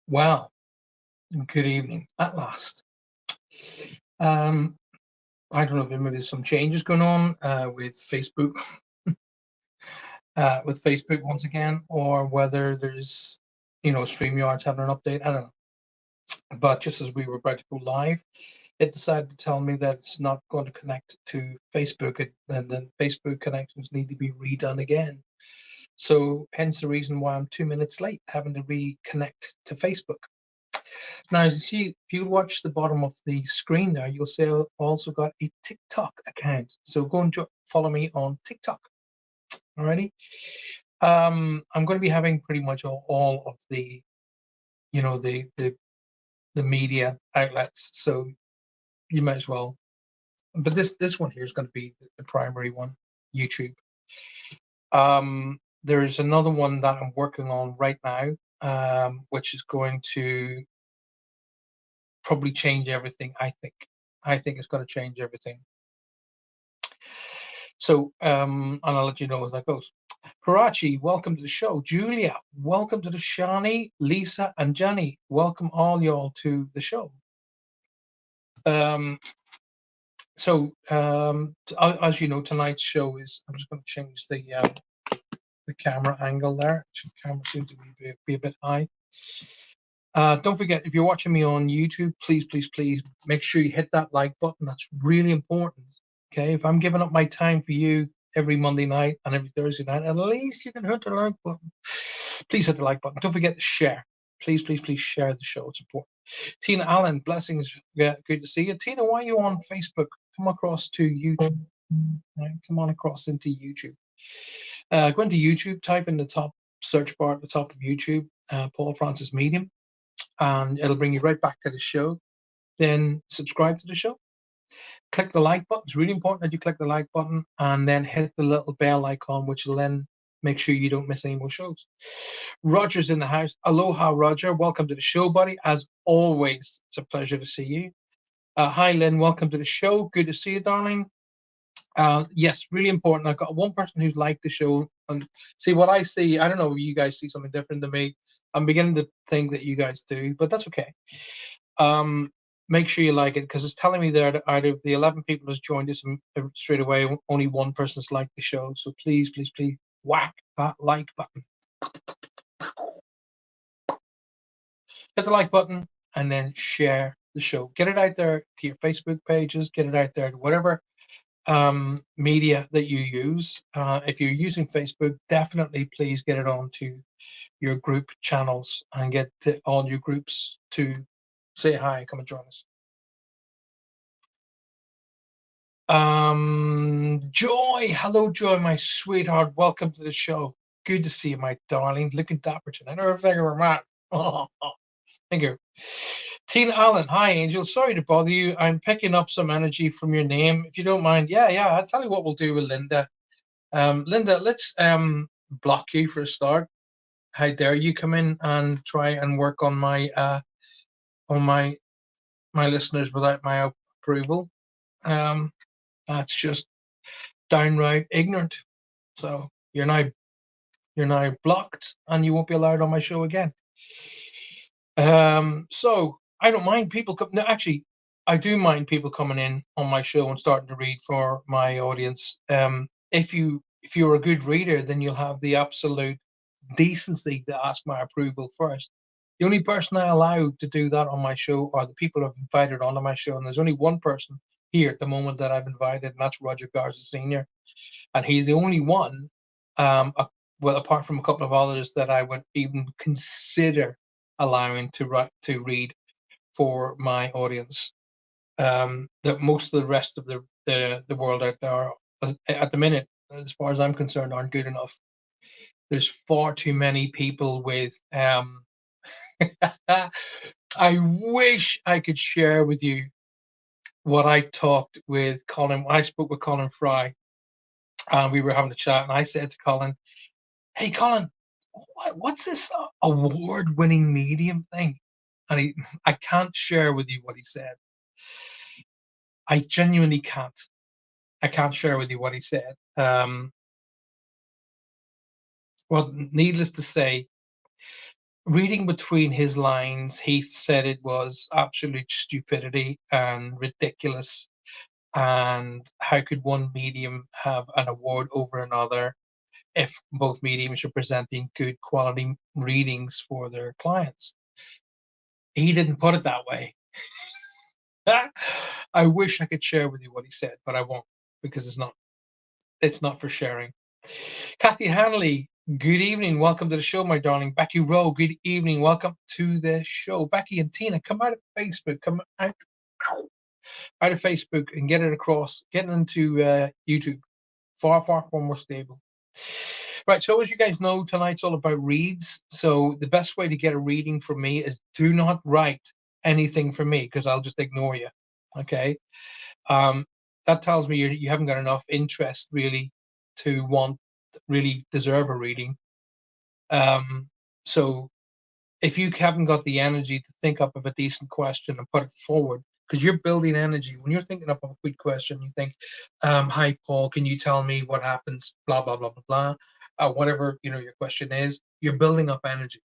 Well, good evening at last. Um, I don't know if maybe there's some changes going on with Facebook once again, or whether there's StreamYard's having an update. I don't know. But just as we were about to go live, it decided to tell me that it's not going to connect to Facebook, and then Facebook connections need to be redone again. So hence the reason why I'm 2 minutes late, having to reconnect to Facebook. Now, if you watch the bottom of the screen there, you'll see I've also got a TikTok account. So go and follow me on TikTok. Alrighty. I'm going to be having pretty much all of the, the media outlets. So you might as well. But this one here is going to be the primary one, YouTube. There is another one that I'm working on right now, which is going to probably change everything. I think it's going to change everything. So, and I'll let you know as that goes. Karachi, welcome to the show. Julia, welcome to the Shani, Lisa, and Jenny. Welcome all y'all to the show. As you know, tonight's show is. I'm just going to change the camera angle there. The camera seems to be a bit high. Don't forget, if you're watching me on YouTube, please make sure you hit that like button. That's really important. Okay, if I'm giving up my time for you every Monday night and every Thursday night, at least you can hit the like button. Please hit the like button. Don't forget to share. Please share the show. It's important. Tina Allen, blessings. Yeah, good to see you. Tina, why are you on Facebook? Come across to YouTube. Right, come on across into YouTube. Go into YouTube, type in the top search bar at the top of YouTube, Paul Francis Medium, and it'll bring you right back to the show. Then subscribe to the show. Click the like button. It's really important that you click the like button and then hit the little bell icon, which will then make sure you don't miss any more shows. Roger's in the house. Aloha, Roger. Welcome to the show, buddy. As always, it's a pleasure to see you. Hi, Lynn. Welcome to the show. Good to see you, darling. Yes, really important. I've got one person who's liked the show, and see what I see. I don't know if you guys see something different than me. I'm beginning to think that you guys do, but that's okay. Make sure you like it, because it's telling me there that out of the 11 people who's joined us straight away, only one person's liked the show. So please whack that like button. Hit the like button and then share the show. Get it out there to your Facebook pages. Get it out there to whatever media that you use. If you're using Facebook, definitely please get it onto your group channels and get all your groups to say hi, come and join us. Joy, hello, Joy, my sweetheart. Welcome to the show. Good to see you, my darling. Looking dapper tonight. Oh, thank you very much. Thank you. Tina Allen, hi, Angel. Sorry to bother you. I'm picking up some energy from your name. If you don't mind, yeah. I'll tell you what we'll do with Linda. Linda, let's block you for a start. How dare you come in and try and work on my listeners without my approval? That's just downright ignorant. So you're now blocked, and you won't be allowed on my show again. So I don't mind people no, actually, I do mind people coming in on my show and starting to read for my audience. If you're a good reader, then you'll have the absolute decency to ask my approval first. The only person I allow to do that on my show are the people I've invited onto my show, and there's only one person here at the moment that I've invited, and that's Roger Garza Sr., and he's the only one, well, apart from a couple of others, that I would even consider allowing to read for my audience. That most of the rest of the world out there, at the minute, as far as I'm concerned, aren't good enough. There's far too many people with. I wish I could share with you what I talked with Colin. I spoke with Colin Fry, and we were having a chat, and I said to Colin, "Hey, Colin, what's this award-winning medium thing?" And I can't share with you what he said. I genuinely can't. I can't share with you what he said. Well, needless to say, reading between his lines, he said it was absolute stupidity and ridiculous. And how could one medium have an award over another if both mediums are presenting good quality readings for their clients? He didn't put it that way. I wish I could share with you what he said, but I won't, because it's not for sharing. Kathy Hanley, good evening. Welcome to the show, my darling. Becky Rowe, good evening. Welcome to the show. Becky and Tina, come out of Facebook. Come out of Facebook and get it across. Get into YouTube. Far, far, far more stable. Right, so as you guys know, tonight's all about reads. So the best way to get a reading from me is do not write anything for me, because I'll just ignore you. Okay. That tells me you haven't got enough interest really to really deserve a reading. So if you haven't got the energy to think up of a decent question and put it forward, because you're building energy. When you're thinking up of a quick question, you think, hi Paul, can you tell me what happens, blah blah blah blah blah, whatever your question is. You're building up energy.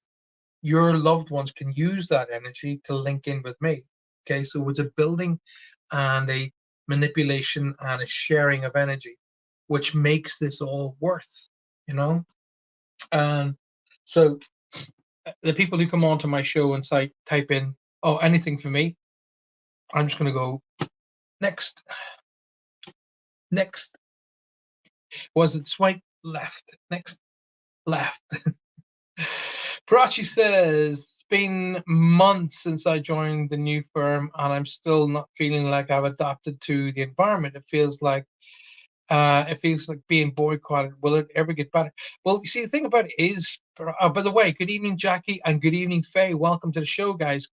Your loved ones can use that energy to link in with me. Okay, so it's a building and a manipulation and a sharing of energy, which makes this all worth, you know. And so the people who come onto my show and type in, oh, anything for me, I'm just going to go next. Was it swipe left? Next, left. Parachi says, it's been months since I joined the new firm and I'm still not feeling like I've adapted to the environment. It feels like being boycotted. Will it ever get better? Well, you see, the thing about it is, by the way, good evening, Jackie, and good evening, Faye. Welcome to the show, guys.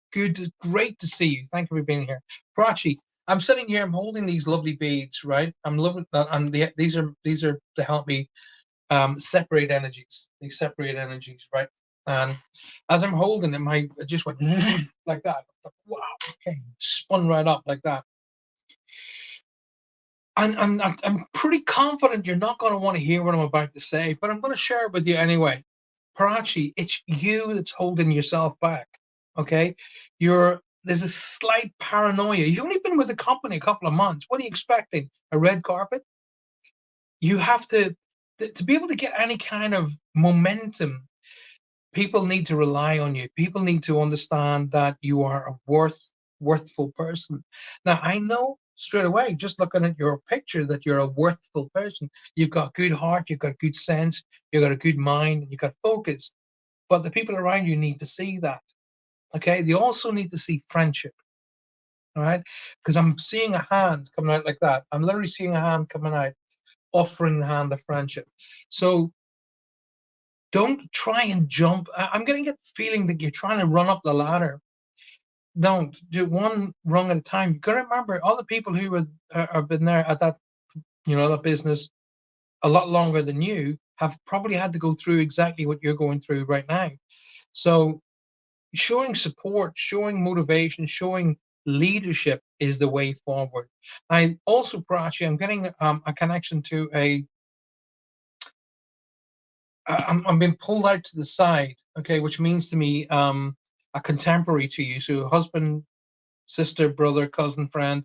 Great to see you. Thank you for being here. Prachi, I'm sitting here, I'm holding these lovely beads, right? I'm loving that, and these are to help me separate energies. They separate energies, right? And as I'm holding them, I just went like that. Wow, okay, spun right up like that. I'm pretty confident you're not going to want to hear what I'm about to say, but I'm going to share it with you anyway. Parachi, it's you that's holding yourself back. Okay, there's a slight paranoia. You've only been with the company a couple of months. What are you expecting? A red carpet? You have to be able to get any kind of momentum. People need to rely on you. People need to understand that you are a worthful person. Now, I know straight away, just looking at your picture, that you're a worthful person. You've got good heart, you've got good sense, you've got a good mind, and you've got focus. But the people around you need to see that. Okay, they also need to see friendship. All right, because I'm seeing a hand coming out like that. I'm literally seeing a hand coming out, offering the hand of friendship. So don't try and jump. I'm getting a feeling that you're trying to run up the ladder. Don't do one rung at a time. You got to remember, all the people who have been there at that business a lot longer than you have probably had to go through exactly what you're going through right now. So showing support, showing motivation, showing leadership is the way forward. I also, Prachi, I'm getting a connection to I'm being pulled out to the side, okay, which means to me a contemporary to you, so husband, sister, brother, cousin, friend,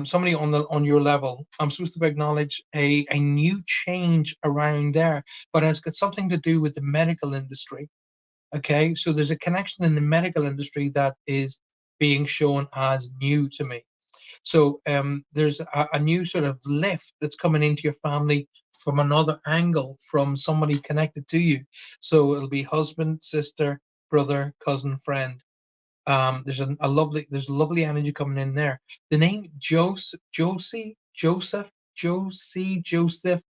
somebody on your level. I'm supposed to acknowledge a new change around there, but it's got something to do with the medical industry. Okay, so there's a connection in the medical industry that is being shown as new to me. So there's a new sort of lift that's coming into your family from another angle, from somebody connected to you. So it'll be husband, sister, brother, cousin, friend. There's a lovely energy coming in there. The name Joseph,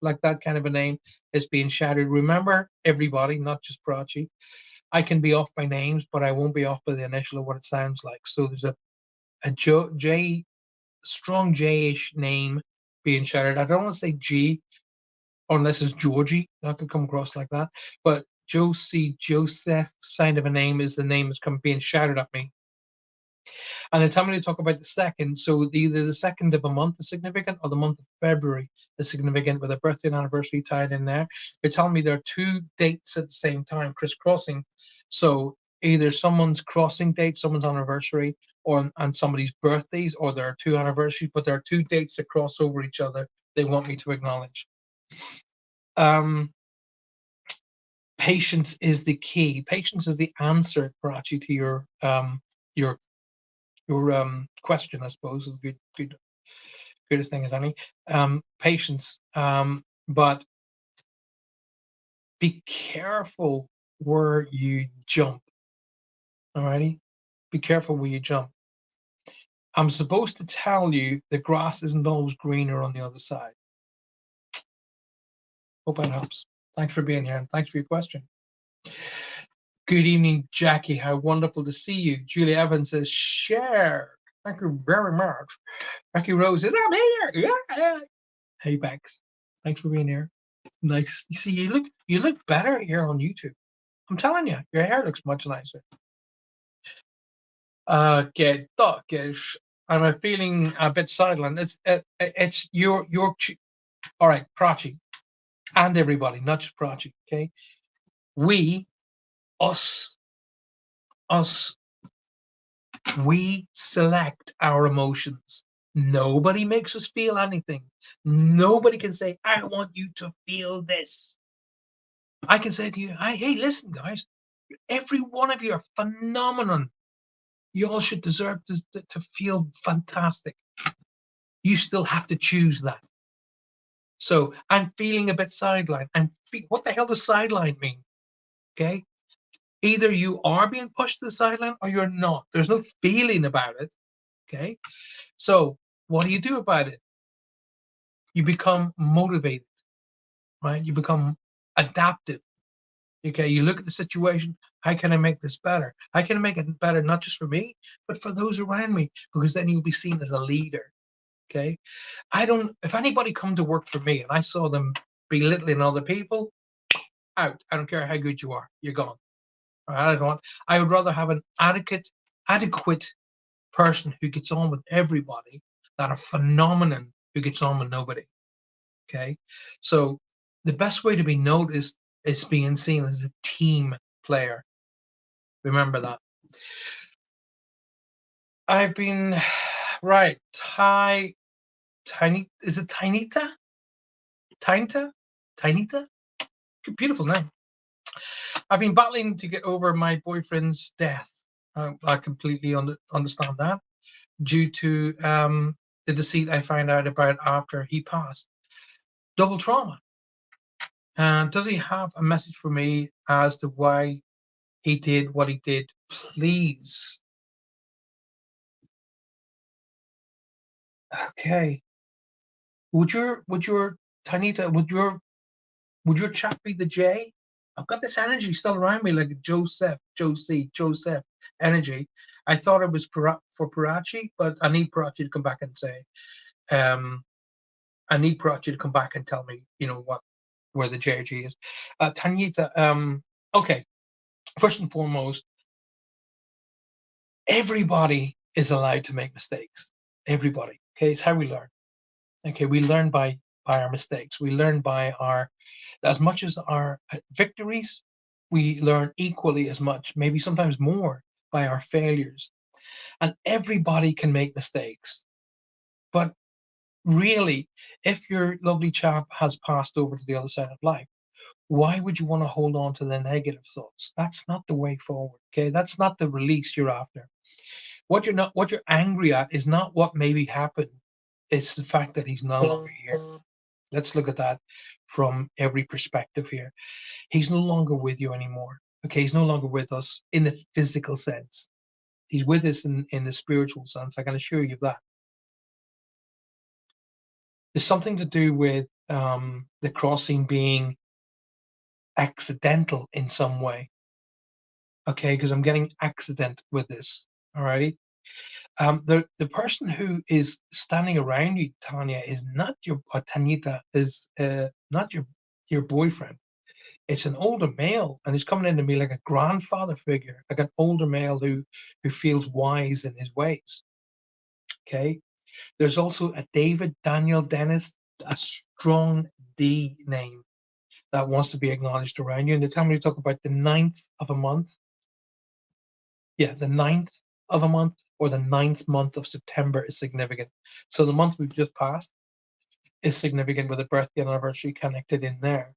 like that kind of a name, is being shattered. Remember, everybody, not just Prachi. I can be off by names, but I won't be off by the initial of what it sounds like. So there's a J, strong J-ish name being shattered. I don't want to say G unless it's Georgie. That could come across like that. But Joseph, sign of a name, is the name that's being shattered at me. And they tell me to talk about the second. So either the second of a month is significant or the month of February is significant with a birthday and anniversary tied in there. They're telling me there are two dates at the same time, crisscrossing. So either someone's crossing date, someone's anniversary, or and somebody's birthdays, or there are two anniversaries, but there are two dates that cross over each other they want me to acknowledge. Patience is the key. Patience is the answer, Parachi, to your question, I suppose, is good thing as any. Patience, but be careful where you jump. Alrighty, be careful where you jump. I'm supposed to tell you the grass isn't always greener on the other side. Hope that helps. Thanks for being here and thanks for your question. Good evening, Jackie. How wonderful to see you. Julie Evans says, share. Thank you very much. Becky Rose says, I'm here. Yeah. Hey, Bex. Thanks for being here. Nice. You see, you look better here on YouTube. I'm telling you, your hair looks much nicer. Okay, I'm feeling a bit sidelined. It's your all right, Prachi, and everybody, not just Prachi. Okay, us, we select our emotions. Nobody makes us feel anything. Nobody can say, I want you to feel this. I can say to you, hey, listen, guys, every one of you are phenomenon. You all should deserve to feel fantastic. You still have to choose that. So I'm feeling a bit sidelined. What the hell does sideline mean? Okay. Either you are being pushed to the sideline or you're not. There's no feeling about it. Okay. So what do you do about it? You become motivated, right? You become adaptive. Okay. You look at the situation. How can I make this better? How can I make it better, not just for me, but for those around me? Because then you'll be seen as a leader. Okay. If anybody come to work for me and I saw them belittling other people, out. I don't care how good you are. You're gone. I would rather have an adequate person who gets on with everybody than a phenomenon who gets on with nobody. Okay. So the best way to be noticed is being seen as a team player. Remember that. I've been right. Tiny, is it Tinita? Tinita? Beautiful name. I've been battling to get over my boyfriend's death. I completely understand that, due to the deceit I found out about after he passed. Double trauma. Does he have a message for me as to why he did what he did? Please. Okay. Would your Tanita, would your chat be the J? I've got this energy still around me, like Joseph energy. I thought it was for Parachi, but I need Parachi to come back and say, I need Parachi to come back and tell me, where the JG is. Tanita, okay. First and foremost, everybody is allowed to make mistakes. Everybody. Okay, it's how we learn. Okay, we learn by our mistakes. We learn by as much as our victories, we learn equally as much, maybe sometimes more, by our failures. And everybody can make mistakes. But really, if your lovely chap has passed over to the other side of life, why would you want to hold on to the negative thoughts? That's not the way forward. Okay, that's not the release you're after. What you're angry at is not what maybe happened. It's the fact that he's no longer here. Let's look at that from every perspective here. He's no longer with you anymore. Okay, he's no longer with us in the physical sense. He's with us in the spiritual sense. I can assure you of that. There's something to do with the crossing being accidental in some way. Okay, because I'm getting accident with this. Alrighty. The person who is standing around you, Tanya, is not your Tanita, is not your boyfriend. It's an older male, and he's coming into me like a grandfather figure, like an older male who feels wise in his ways. Okay. There's also a David Daniel Dennis, a strong D name that wants to be acknowledged around you. And they tell me to talk about the 9th of a month. Yeah, the 9th of a month or the 9th month of September is significant. So the month we've just passed is significant with a birthday anniversary connected in there.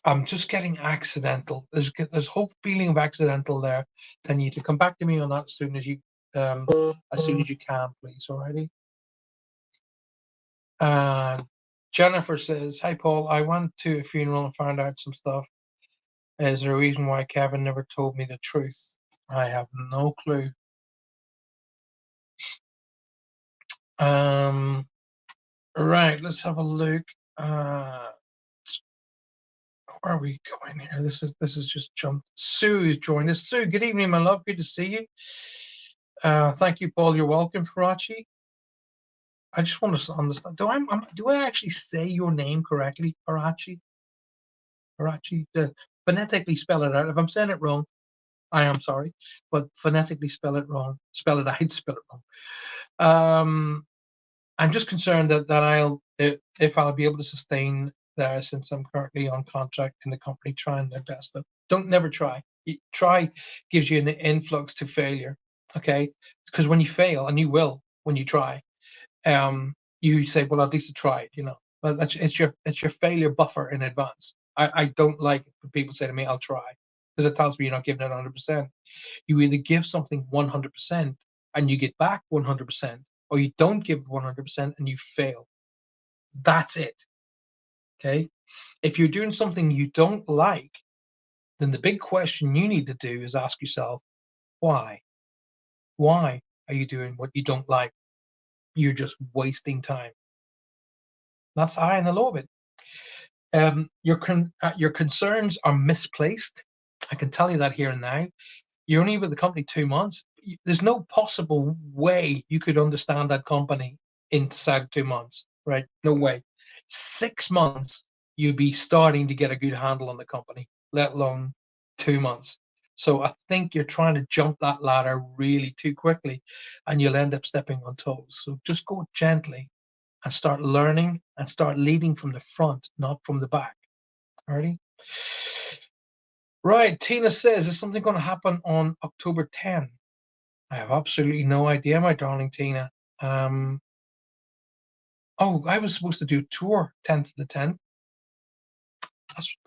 I'm just getting accidental. There's whole feeling of accidental there. Then you to come back to me on that as soon as you can, please. Alrighty. Jennifer says, "Hi Paul, I went to a funeral and found out some stuff. Is there a reason why Kevin never told me the truth? I have no clue." Right, let's have a look. Where are we going here? This is just jumped. Sue is joined us. Sue, good evening, my love. Good to see you. Thank you, Paul. You're welcome, Farachi. I just want to understand. Do I actually say your name correctly, Farachi? Farachi. Phonetically spell it out. If I'm saying it wrong, I am sorry, but phonetically spell it wrong. Spell it out. Spell it wrong. I'm just concerned that if I'll be able to sustain there, since I'm currently on contract in the company trying their best. Don't never try. Try gives you an influx to failure. Okay, because when you fail, and you will when you try, you say, well, at least I tried. But it's your failure buffer in advance. I don't like it when people say to me, I'll try, because it tells me you're not giving it 100%. You either give something 100% and you get back 100%, or you don't give 100% and you fail. That's it. Okay. If you're doing something you don't like, then the big question you need to do is ask yourself, why? Why are you doing what you don't like? You're just wasting time. That's high and the low of it. Your concerns are misplaced. I can tell you that here and now. You're only with the company 2 months. There's no possible way you could understand that company inside 2 months, right? No way. 6 months, you'd be starting to get a good handle on the company, let alone 2 months. So I think you're trying to jump that ladder really too quickly, and you'll end up stepping on toes. So just go gently and start learning and start leading from the front, not from the back. Alrighty? Right, Tina says, is something going to happen on October 10? I have absolutely no idea, my darling Tina. I was supposed to do a tour 10th to the 10th.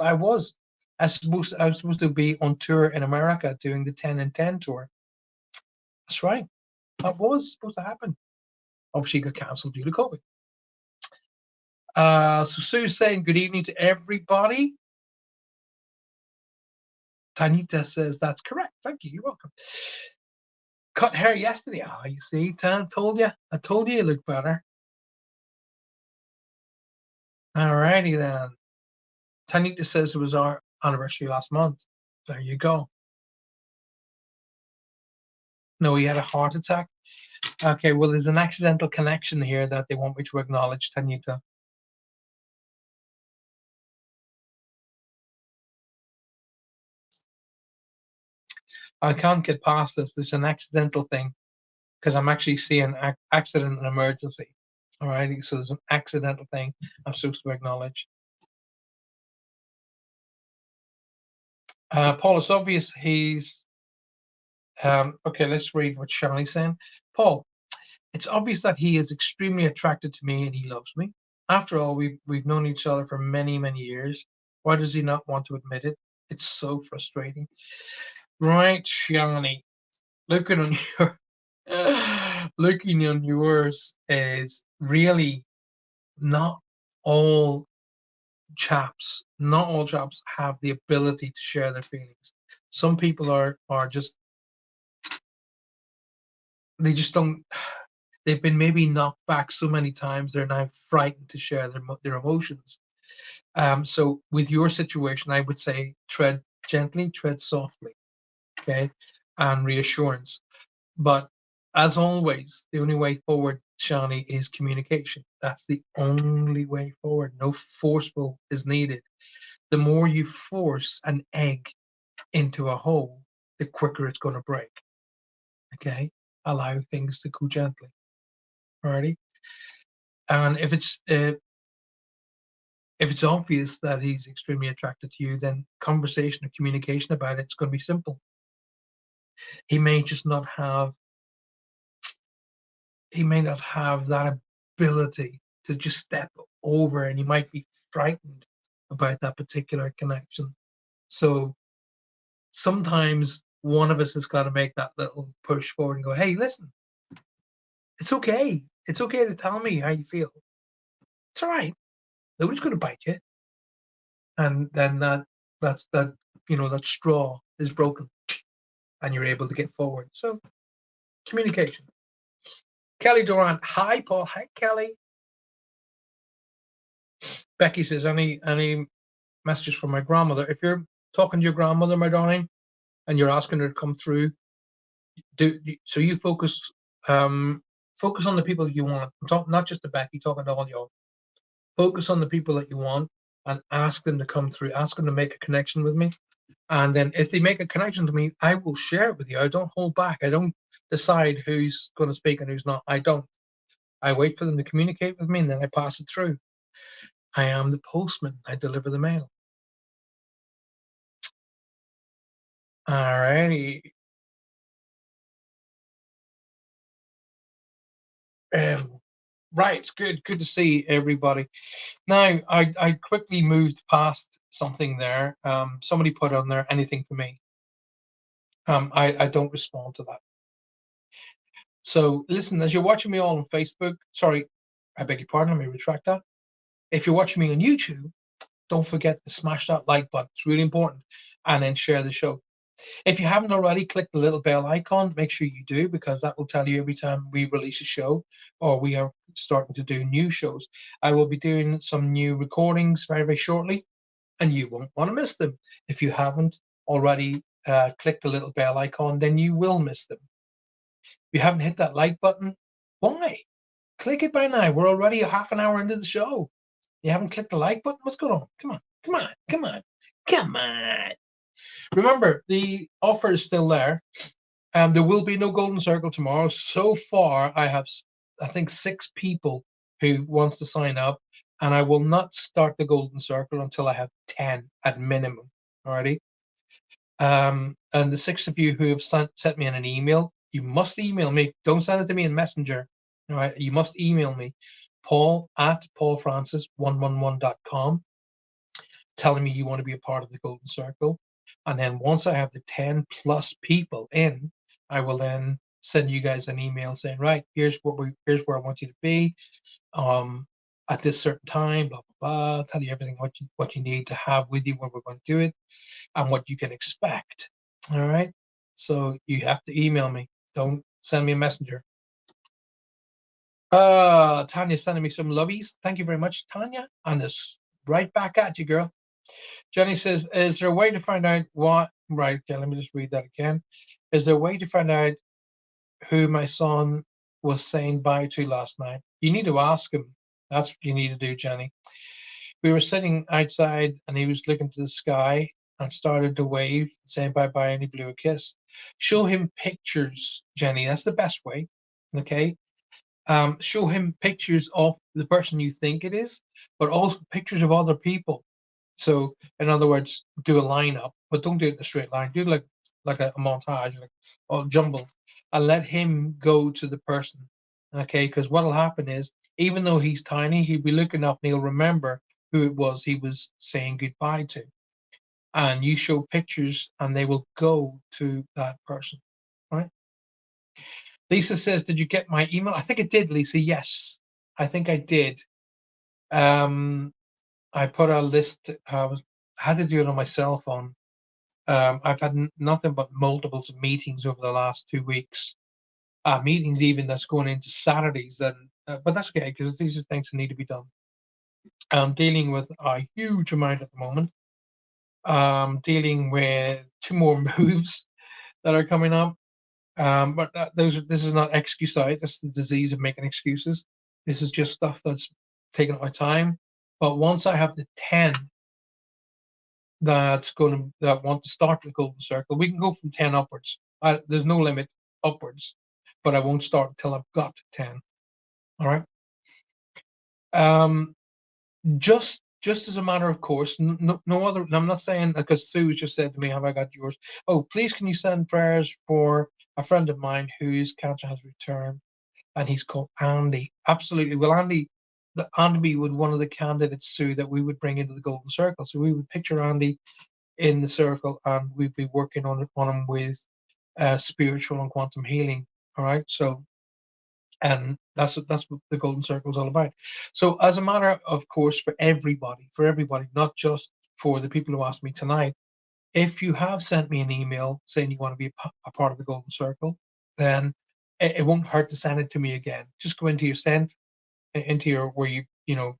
I was. I was supposed to be on tour in America doing the 10 and 10 tour. That's right. That was supposed to happen. Obviously, got cancelled due to COVID. So Sue's saying good evening to everybody. Tanita says that's correct. Thank you. You're welcome. Cut hair yesterday. You see, Tan, told you. I told you look better. Alrighty then. Tanita says it was our anniversary last month. There you go. No, he had a heart attack. Okay, well, there's an accidental connection here that they want me to acknowledge, Tanita. I can't get past this. There's an accidental thing because I'm actually seeing accident and emergency. All right, so there's an accidental thing I'm supposed to acknowledge. Paul, it's obvious he's okay. Let's read what Shirley's saying. Paul, it's obvious that he is extremely attracted to me and he loves me. After all, we've known each other for many, many years. Why does he not want to admit it? It's so frustrating. Right, Shani. Looking on your looking on yours is really not all not all chaps have the ability to share their feelings. Some people are just they just don't they've been maybe knocked back so many times they're now frightened to share their emotions. So with your situation, I would say tread gently, tread softly, okay, and reassurance. But as always, the only way forward Shani, is communication. That's the only way forward. No forceful is needed. The more you force an egg into a hole, the quicker it's going to break. Okay, allow things to go gently. Alrighty, and if it's obvious that he's extremely attracted to you, then conversation or communication about it's going to be simple. He may just not have. He may not have that ability to just step over, and you might be frightened about that particular connection. So sometimes one of us has got to make that little push forward and go, hey, listen, it's okay. It's okay to tell me how you feel. It's all right. Nobody's going to bite you. And then that straw is broken and you're able to get forward. So communication. Kelly Durant. Hi, Paul. Hi, Kelly. Becky says, any messages from my grandmother? If you're talking to your grandmother, my darling, and you're asking her to come through, so you focus on the people you want. Not just to Becky, talking to all y'all. Focus on the people that you want and ask them to come through. Ask them to make a connection with me. And then if they make a connection to me, I will share it with you. I don't hold back. I don't decide who's going to speak and who's not. I don't. I wait for them to communicate with me and then I pass it through. I am the postman. I deliver the mail. All righty. Right. Good to see everybody. Now, I quickly moved past something there. Somebody put on there, anything for me. I don't respond to that. So listen, as you're watching me all on Facebook, sorry, I beg your pardon, let me retract that. If you're watching me on YouTube, don't forget to smash that like button. It's really important. And then share the show. If you haven't already, click the little bell icon. Make sure you do, because that will tell you every time we release a show or we are starting to do new shows. I will be doing some new recordings very, very shortly, and you won't want to miss them. If you haven't already clicked the little bell icon, then you will miss them. If you haven't hit that like button, why? Click it by now. We're already a half an hour into the show. You haven't clicked the like button? What's going on? Come on, come on, come on, come on. Remember, the offer is still there. There will be no golden circle tomorrow. So far, I have, I think, 6 people who wants to sign up, and I will not start the golden circle until I have 10 at minimum. Alrighty. And the 6 of you who have sent me an email, you must email me. Don't send it to me in Messenger. All right. You must email me, paul@paulfrancis111.com, telling me you want to be a part of the golden circle. And then once I have the 10 plus people in, I will then send you guys an email saying, right, here's where I want you to be at this certain time, blah blah blah. Tell you everything what you need to have with you when we're going to do it, and what you can expect. All right. So you have to email me. Don't send me a messenger. Tanya's sending me some lovies. Thank you very much, Tanya. And it's right back at you, girl. Jenny says, is there a way to find out what, right, okay, let me just read that again. Is there a way to find out who my son was saying bye to last night? You need to ask him. That's what you need to do, Jenny. We were sitting outside and he was looking to the sky and started to wave, saying bye-bye, and he blew a kiss. Show him pictures, Jenny. That's the best way, okay? Show him pictures of the person you think it is, but also pictures of other people. So, in other words, do a lineup, but don't do it in a straight line. Do like a montage, like or jumble, and let him go to the person. Okay, because what'll happen is, even though he's tiny, he'll be looking up and he'll remember who it was he was saying goodbye to. And you show pictures, and they will go to that person. Right? Lisa says, "Did you get my email?" I think I did, Lisa. Yes, I think I did. I put a list. I had to do it on my cell phone. I've had nothing but multiples of meetings over the last 2 weeks. Meetings even that's going into Saturdays, and but that's okay, because these are things that need to be done. I'm dealing with a huge amount at the moment. Dealing with 2 more moves that are coming up. But this is not excuseitis. This is the disease of making excuses. This is just stuff that's taking up my time. But once I have the 10 that want to start the golden circle, we can go from 10 upwards. There's no limit upwards, but I won't start until I've got 10. All right. Just as a matter of course, no other. I'm not saying, because Sue just said to me, "Have I got yours?" Oh, please, can you send prayers for a friend of mine whose cancer has returned, and he's called Andy. Absolutely. Well, Andy would one of the candidates, Sue, that we would bring into the golden circle. So we would picture Andy in the circle, and we'd be working on him with spiritual and quantum healing. All right. So, and that's what the golden circle is all about. So, as a matter of course, for everybody, not just for the people who asked me tonight, if you have sent me an email saying you want to be a part of the golden circle, then it won't hurt to send it to me again. Just go into your sent, into your where you know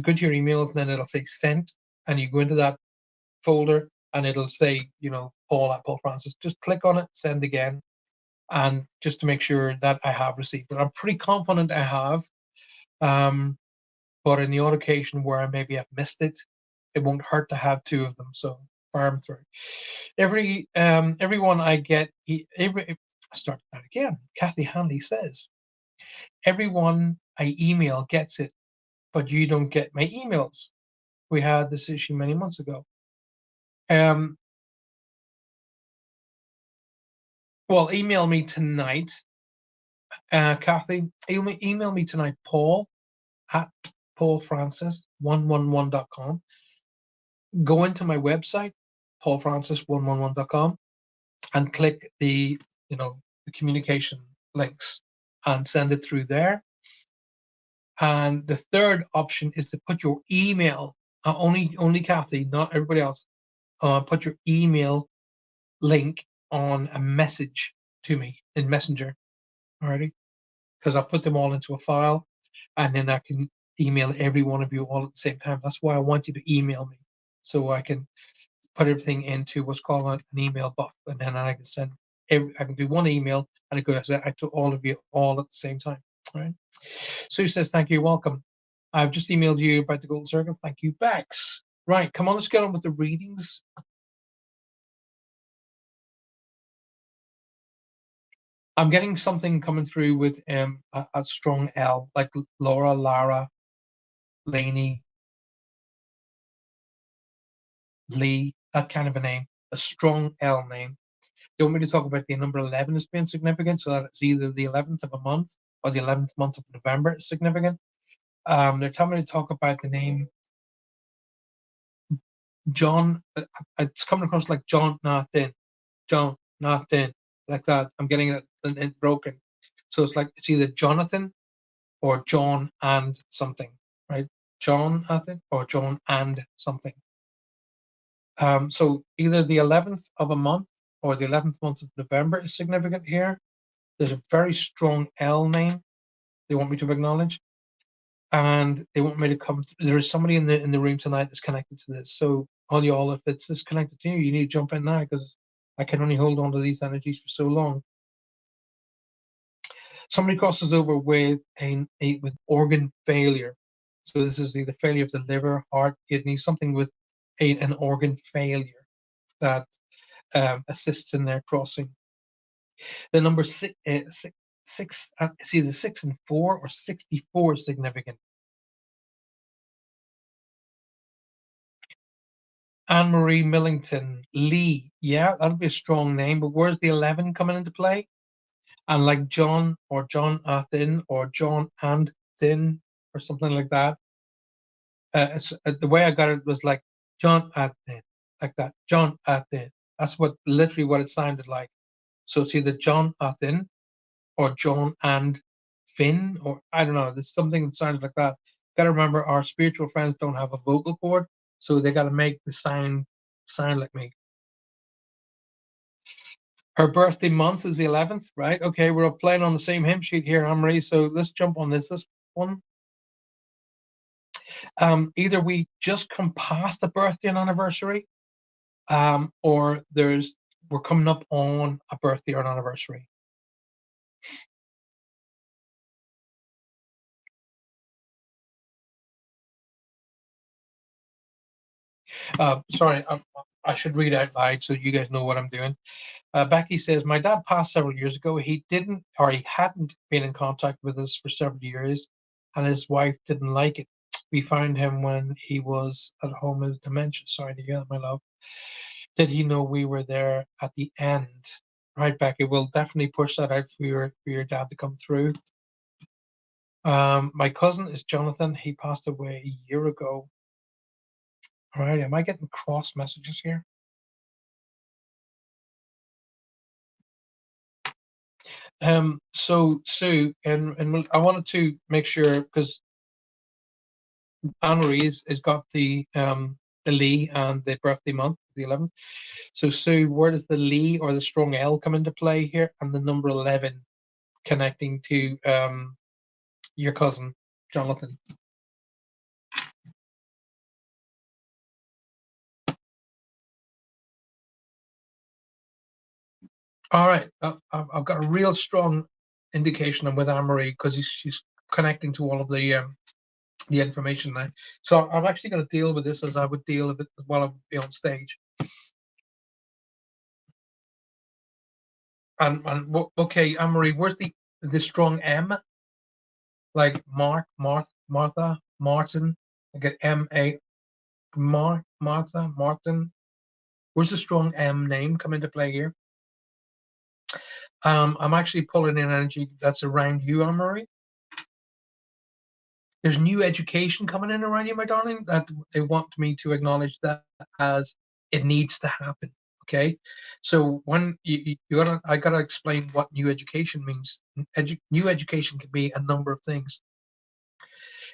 go to your emails, and then it'll say sent, and you go into that folder, and it'll say Paul at Paul Francis. Just click on it, send again, and just to make sure that I have received it. I'm pretty confident I have, but in the odd occasion where I maybe have missed it, it won't hurt to have two of them. So fire them through. Everyone I get, I start that again. Kathy Hanley says, everyone I email gets it, but you don't get my emails. We had this issue many months ago. Well, email me tonight, Kathy. Email me tonight, Paul at paulfrancis111.com. Go into my website, paulfrancis111.com, and click the communication links and send it through there. And the third option is to put your email, only Kathy, not everybody else. Put your email link on a message to me in Messenger, alrighty? Because I'll put them all into a file, and then I can email every one of you all at the same time. That's why I want you to email me, so I can put everything into what's called an email buff, and then I can send. I can do one email, and it goes out to all of you all at the same time. All right. Sue says, "Thank you, welcome. I've just emailed you about the golden circle. Thank you, Bex. Right, come on, let's get on with the readings." I'm getting something coming through with a strong L, like Laura, Lara, Lainey, Lee, that kind of a name, a strong L name. They want me to talk about the number 11 as being significant, so that it's either the 11th of a month or the 11th month of November is significant. They're telling me to talk about the name John. It's coming across like John Nathan, like that. I'm getting it broken. So it's either Jonathan or John and something, right? John, I think, or John and something. So either the 11th of a month or the 11th month of November is significant here. There's a very strong L name they want me to acknowledge, and they want me to come. There is somebody in the room tonight that's connected to this. So all y'all, if it's connected to you, you need to jump in now, because I can only hold on to these energies for so long. Somebody crosses over with with organ failure. So this is either failure of the liver, heart, kidney, something with an organ failure that assists in their crossing. The number six, it's either 6 and 4 or 64 is significant. Anne-Marie Millington, Lee. Yeah, that'll be a strong name, but where's the 11 coming into play? And like John or John Athin or John and Thin or something like that. The way I got it was like John Athin, like that. John Athin. That's literally what it sounded like. So it's either John Athin or John and Finn, or I don't know. There's something that sounds like that. Got to remember, our spiritual friends don't have a vocal cord, so they got to make the sound like me. Her birthday month is the 11th, right? Okay, we're playing on the same hymn sheet here, Anne-Marie. So let's jump on this one. Either we just come past the birthday and anniversary, or we're coming up on a birthday or an anniversary. Sorry, I should read out loud so you guys know what I'm doing. Becky says, my dad passed several years ago. He hadn't been in contact with us for several years, and his wife didn't like it. We found him when he was at home with dementia. Sorry to hear that, my love. Did he know we were there at the end? Right, Becky, we'll definitely push that out for your dad to come through. My cousin is Jonathan. He passed away a year ago. All right, am I getting cross messages here? So Sue, and I wanted to make sure because Anne-Marie has got the Lee and the birthday month, the 11th. So Sue, where does the Lee or the strong L come into play here, and the number 11 connecting to your cousin Jonathan? All right, I've got a real strong indication I'm with Anne-Marie because she's connecting to all of the information now. So I'm actually going to deal with this as I would deal with it while I would be on stage. Okay, Anne-Marie, where's the strong M? Like Martha, Martin. I get Martha, Martin. Where's the strong M name come into play here? I'm actually pulling in energy that's around you, Anne-Marie. There's new education coming in around you, my darling, that they want me to acknowledge that as it needs to happen. Okay, so when I gotta explain what new education means. New education can be a number of things.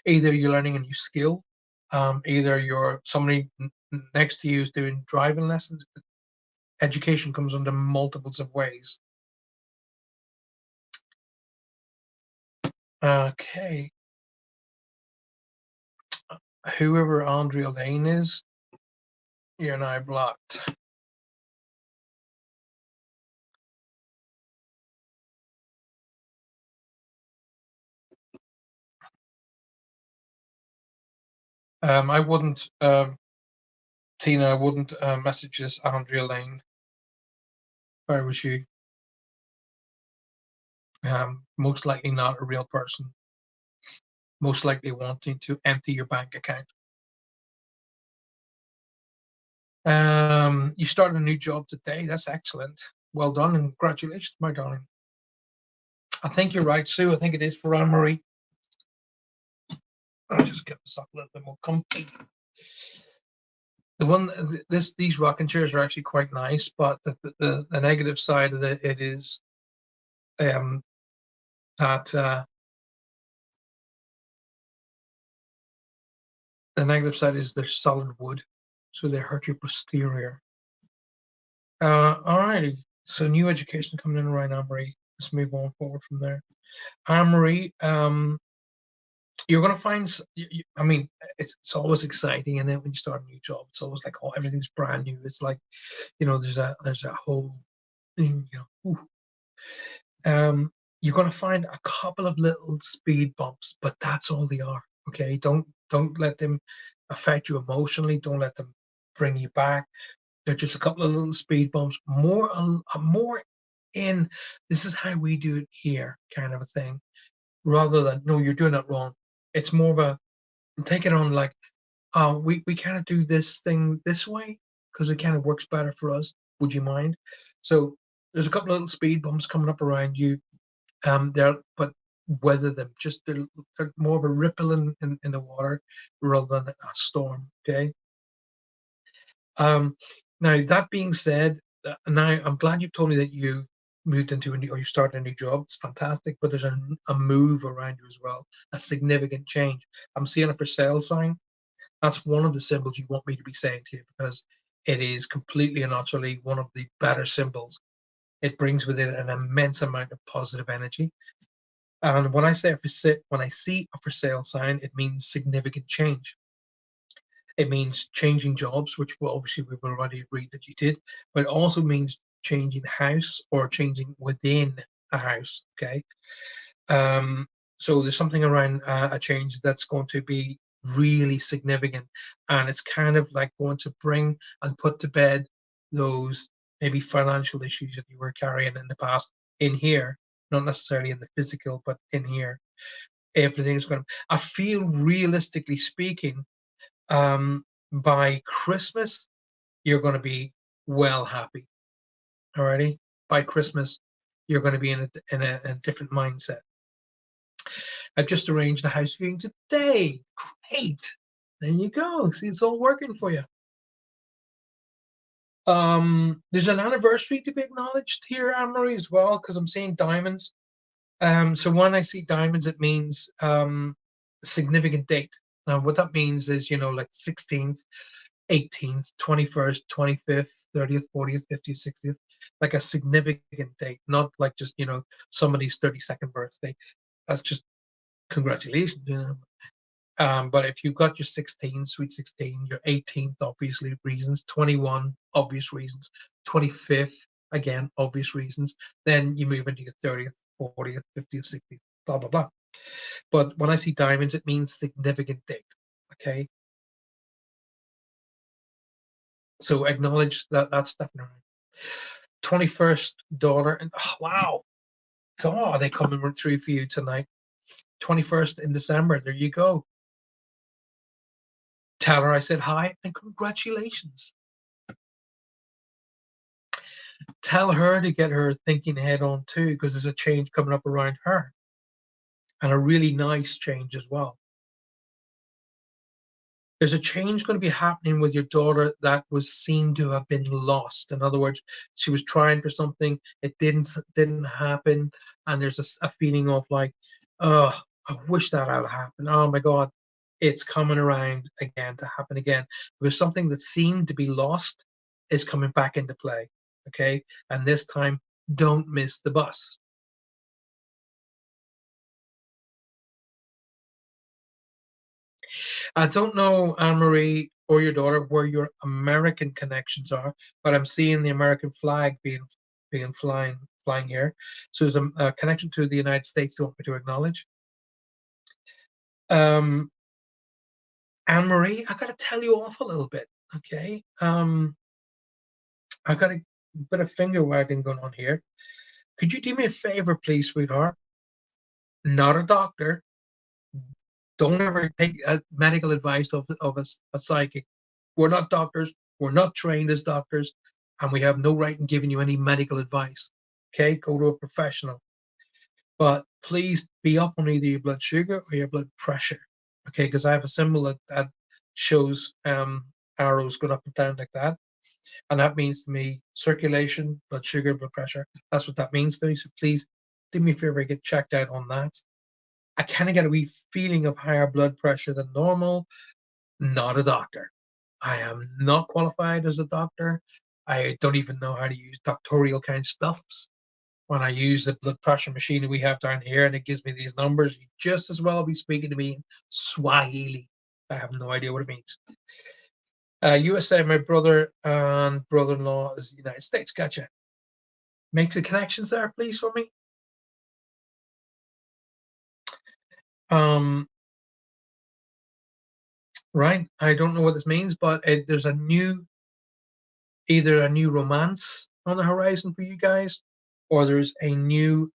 Either you're learning a new skill, either somebody next to you is doing driving lessons. Education comes under multiples of ways. Okay. Whoever Andrea Lane is, you're now blocked. I wouldn't, Tina, I wouldn't message this Andrea Lane if I was you. Most likely not a real person. Most likely wanting to empty your bank account. You started a new job today. That's excellent. Well done and congratulations, my darling. I think you're right, Sue. I think it is for Anne-Marie. I'll just get this up a little bit more comfy. These rocking chairs are actually quite nice, but the negative side of it is that the negative side is they're solid wood, so they hurt your posterior. All righty. So new education coming in around Anne-Marie. Let's move on forward from there. Anne-Marie, you're going to find, I mean, it's always exciting. And then when you start a new job, it's always like, oh, everything's brand new. It's like, there's a whole thing, you're going to find a couple of little speed bumps, but that's all they are. Okay. Don't let them affect you emotionally. Don't let them bring you back. They're just a couple of little speed bumps, more in this is how we do it here kind of a thing, rather than no, you're doing it wrong. It's more of a take it on like, we kind of do this thing this way because it kind of works better for us. Would you mind? So there's a couple of little speed bumps coming up around you. But weather them. Just they're more of a ripple in the water rather than a storm. Okay. Now that being said, now I'm glad you've told me that you moved into or you started a new job. It's fantastic, but there's a move around you as well, a significant change. I'm seeing a for sale sign. That's one of the symbols you want me to be saying to you because it is completely and utterly one of the better symbols. It brings with it an immense amount of positive energy. And when I see a for sale sign, it means significant change. It means changing jobs, which obviously we've already agreed that you did, but it also means changing house or changing within a house. Okay. So there's something around a change that's going to be really significant, and it's kind of like going to bring and put to bed those maybe financial issues that you were carrying in the past in here, not necessarily in the physical, but in here. Everything's going to, I feel realistically speaking, by Christmas, you're going to be well happy. Alrighty. By Christmas, you're going to be in a different mindset. I've just arranged a house viewing today. Great. There you go. See, it's all working for you. There's an anniversary to be acknowledged here, Anne-Marie, as well, because I'm seeing diamonds. So when I see diamonds, it means significant date. Now, what that means is, like 16th, 18th, 21st, 25th, 30th, 40th, 50th, 60th, like a significant date, not like just, somebody's 32nd birthday. That's just congratulations, But if you've got your 16, sweet 16, your 18th, obviously reasons, 21, obvious reasons, 25th, again, obvious reasons, then you move into your 30th, 40th, 50th, 60th, blah, blah, blah. But when I see diamonds, it means significant date, okay? So acknowledge that that's definitely 21st daughter, and oh, wow, God, they coming through for you tonight. 21st in December, there you go. Tell her I said hi and congratulations. Tell her to get her thinking head on too, because there's a change coming up around her, and a really nice change as well. There's a change going to be happening with your daughter that was seen to have been lost. In other words, she was trying for something, it didn't happen, and there's a feeling of like, oh, I wish that had happened. Oh my God, it's coming around again to happen again, because something that seemed to be lost is coming back into play. Okay, and this time, don't miss the bus. I don't know, Anne-Marie, or your daughter, where your American connections are, but I'm seeing the American flag being flying here. So there's a connection to the United States they want me to acknowledge. Anne-Marie, I got to tell you off a little bit, okay? I got a bit of finger wagging going on here. Could you do me a favor, please, sweetheart? Not a doctor. Don't ever take medical advice of a psychic. We're not doctors. We're not trained as doctors, and we have no right in giving you any medical advice. Okay, go to a professional. But please be up on either your blood sugar or your blood pressure. Okay, because I have a symbol that shows arrows going up and down like that, and that means to me circulation, blood sugar, blood pressure. That's what that means to me. So please do me a favor, get checked out on that. I kind of get a wee feeling of higher blood pressure than normal. Not a doctor. I am not qualified as a doctor. I don't even know how to use doctorial kind of stuffs. When I use the blood pressure machine that we have down here and it gives me these numbers, you just as well be speaking to me in Swahili. I have no idea what it means. USA, my brother and brother-in-law is the United States. Gotcha. Make the connections there, please, for me. Right. I don't know what this means, but there's either a new romance on the horizon for you guys, or there's a new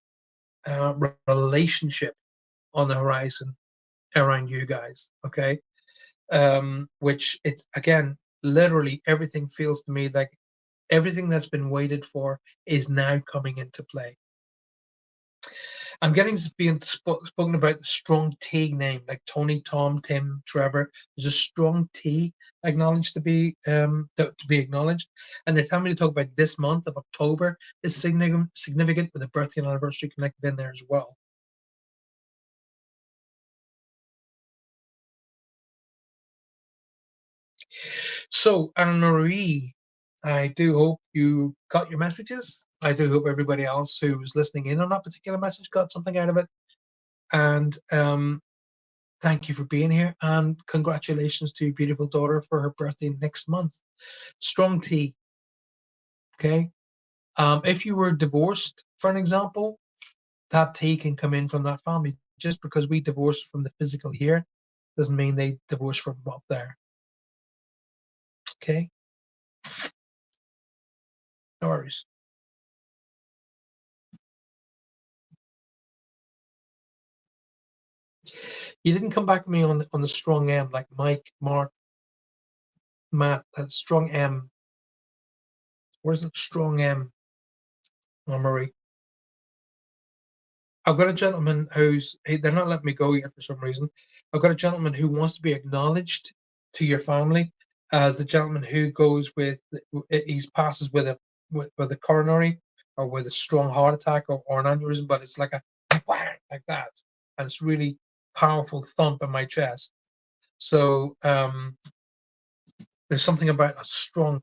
relationship on the horizon around you guys. Okay. Which it's again, literally everything feels to me like everything that's been waited for is now coming into play. I'm getting being spoken about the strong T name, like Tony, Tom, Tim, Trevor. There's a strong T acknowledged to be acknowledged, and they're telling me to talk about this month of October is significant with a birthday and anniversary connected in there as well. So, Anne-Marie, I do hope you got your messages. I do hope everybody else who was listening in on that particular message got something out of it. And thank you for being here, and congratulations to your beautiful daughter for her birthday next month. Strong T. Okay. If you were divorced, for an example, that T can come in from that family. Just because we divorced from the physical here doesn't mean they divorced from up there. Okay? No worries. You didn't come back to me on the strong M, like Mike, Mark, Matt. That strong M. Where's the strong M, Marie? I've got a gentleman they're not letting me go yet for some reason. I've got a gentleman who wants to be acknowledged to your family as the gentleman who goes with, he passes with a coronary or with a strong heart attack or an aneurysm, but it's like a whang, like that. And it's really powerful thump in my chest. So there's something about a strong,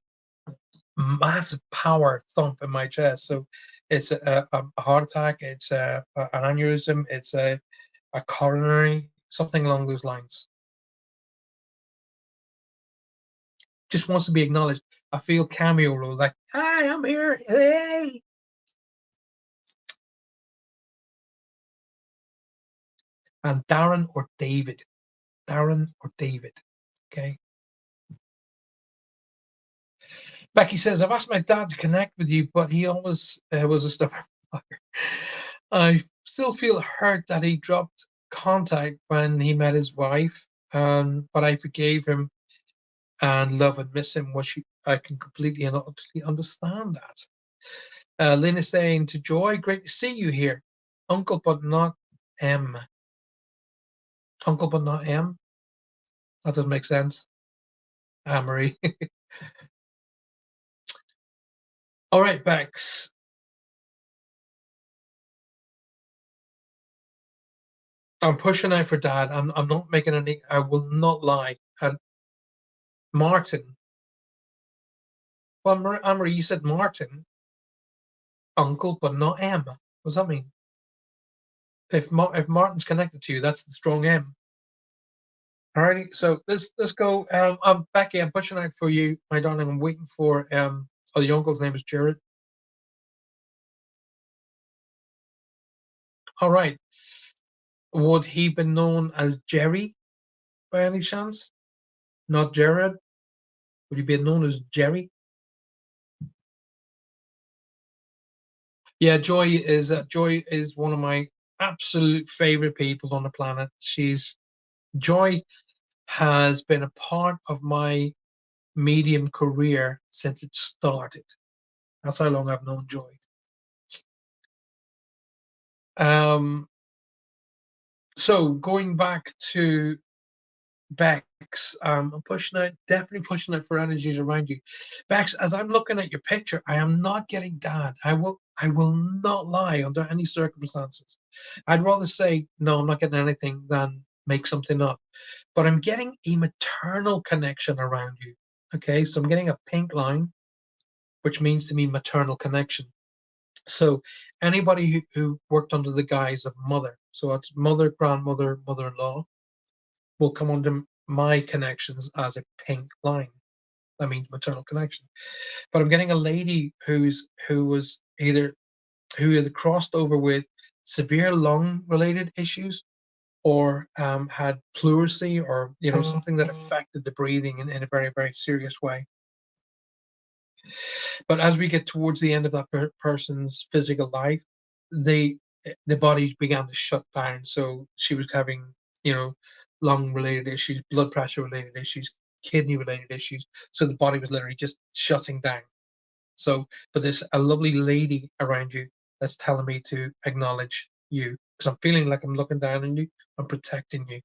massive power thump in my chest. So it's a heart attack, it's an aneurysm, it's a coronary, something along those lines. Just wants to be acknowledged. I feel cameo role, like, hi, I'm here, hey. And Darren or David. Darren or David, okay? Becky says, I've asked my dad to connect with you, but he always was a stubborn fucker. I still feel hurt that he dropped contact when he met his wife, but I forgave him and love and miss him, which I can completely and utterly understand that. Lynn is saying to Joy, great to see you here. Uncle, but not M. Uncle, but not M? That doesn't make sense. Marie. All right, Bex. I'm pushing out for Dad. I'm not making any. I will not lie. And Martin. Well, Marie, you said Martin, Uncle, but not M. What does that mean? If Martin's connected to you, that's the strong M. Alrighty, so let's go. I'm Becky. I'm pushing out for you, my darling. I'm waiting for Oh, the uncle's name is Jared. All right. Would he be known as Jerry by any chance? Not Jared. Would he be known as Jerry? Yeah, Joy is one of my absolute favorite people on the planet. Joy has been a part of my medium career since it started. That's how long I've known Joy. So going back to Bex, I'm definitely pushing out for energies around you. Bex, as I'm looking at your picture, I am not getting Dad. I will not lie under any circumstances. I'd rather say, no, I'm not getting anything than make something up. But I'm getting a maternal connection around you. Okay, so I'm getting a pink line, which means to me maternal connection. So anybody who worked under the guise of mother, so it's mother, grandmother, mother-in-law, will come under my connections as a pink line. That means maternal connection. But I'm getting a lady who either crossed over with severe lung-related issues or had pleurisy or something that affected the breathing in a very, very serious way. But as we get towards the end of that person's physical life, the body began to shut down. So she was having, lung-related issues, blood pressure-related issues, kidney-related issues. So the body was literally just shutting down. So, but there's a lovely lady around you that's telling me to acknowledge you because I'm feeling like I'm looking down on you. I'm protecting you.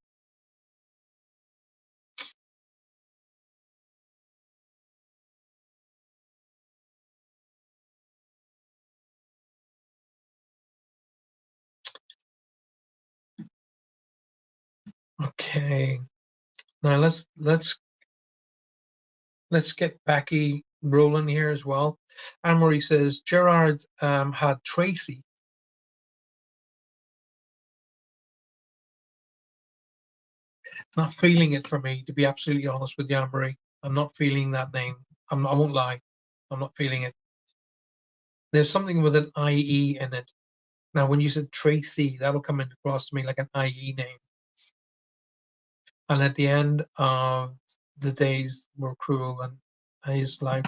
Okay. Now let's get Becky rolling here as well. Anne-Marie says Gerard had Tracy. Not feeling it for me, to be absolutely honest with you, Anne-Marie. I'm not feeling that name. I won't lie. I'm not feeling it. There's something with an IE in it. Now, when you said Tracy, that'll come across to me like an IE name. And at the end of the days were cruel, and his life,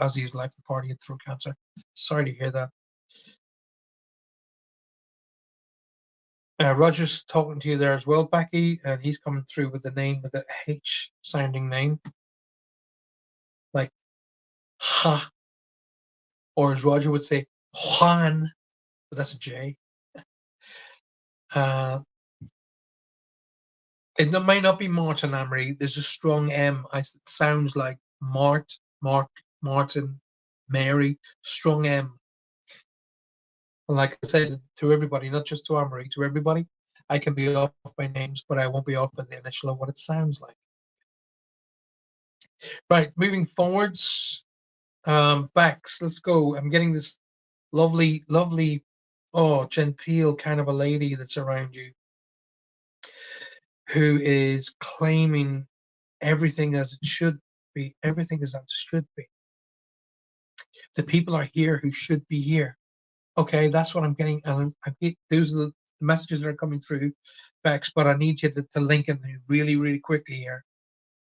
as he was life the party had throat cancer. Sorry to hear that. Roger's talking to you there as well, Becky, and he's coming through with the name with the H sounding name, like Ha, or as Roger would say, Juan, but that's a J. Uh, it might not be Martin Amory. There's a strong M. It sounds like Mark, Martin, Mary, strong M. And like I said to everybody, not just to Amory, to everybody, I can be off by names, but I won't be off by the initial of what it sounds like. Right, moving forwards, Bex, let's go. I'm getting this lovely, lovely, oh, genteel kind of a lady that's around you who is claiming everything as it should be, everything as it should be. The people are here who should be here. Okay, that's what I'm getting. And those are the messages that are coming through, Bex, but I need you to link in really, really quickly here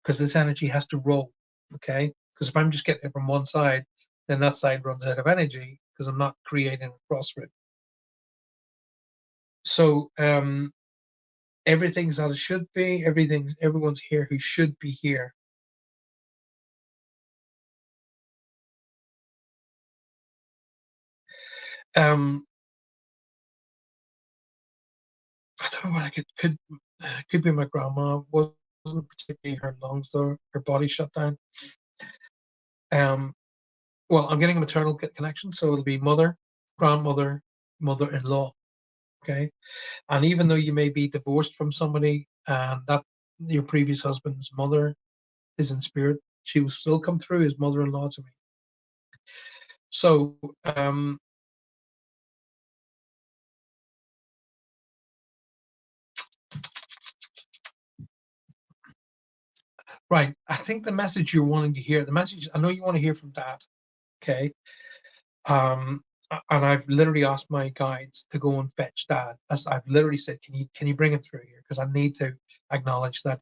because this energy has to roll. Okay, because if I'm just getting it from one side, then that side runs out of energy because I'm not creating a crossroad. So everything's as it should be. Everyone's here who should be here. I don't know what I could be my grandma. Wasn't particularly her lungs though. Her body shut down. Well, I'm getting a maternal connection, so it'll be mother, grandmother, mother-in-law. Okay, and even though you may be divorced from somebody and that your previous husband's mother is in spirit, she will still come through as mother-in-law to me. So right, I think the message you're wanting to hear, the message I know you want to hear from Dad. Okay, and I've literally asked my guides to go and fetch Dad. I've literally said, can you bring him through here because I need to acknowledge that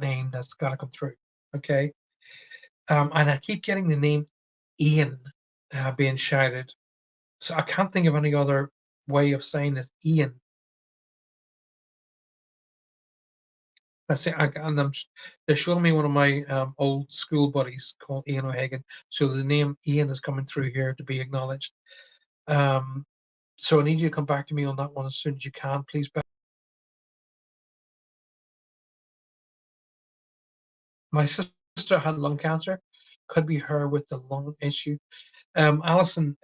name that's got to come through. Okay, and I keep getting the name Ian being shouted, so I can't think of any other way of saying it. Ian. They're showing me one of my old school buddies called Ian O'Hagan. So the name Ian is coming through here to be acknowledged. So I need you to come back to me on that one as soon as you can, please. My sister had lung cancer. Could be her with the lung issue. Alison,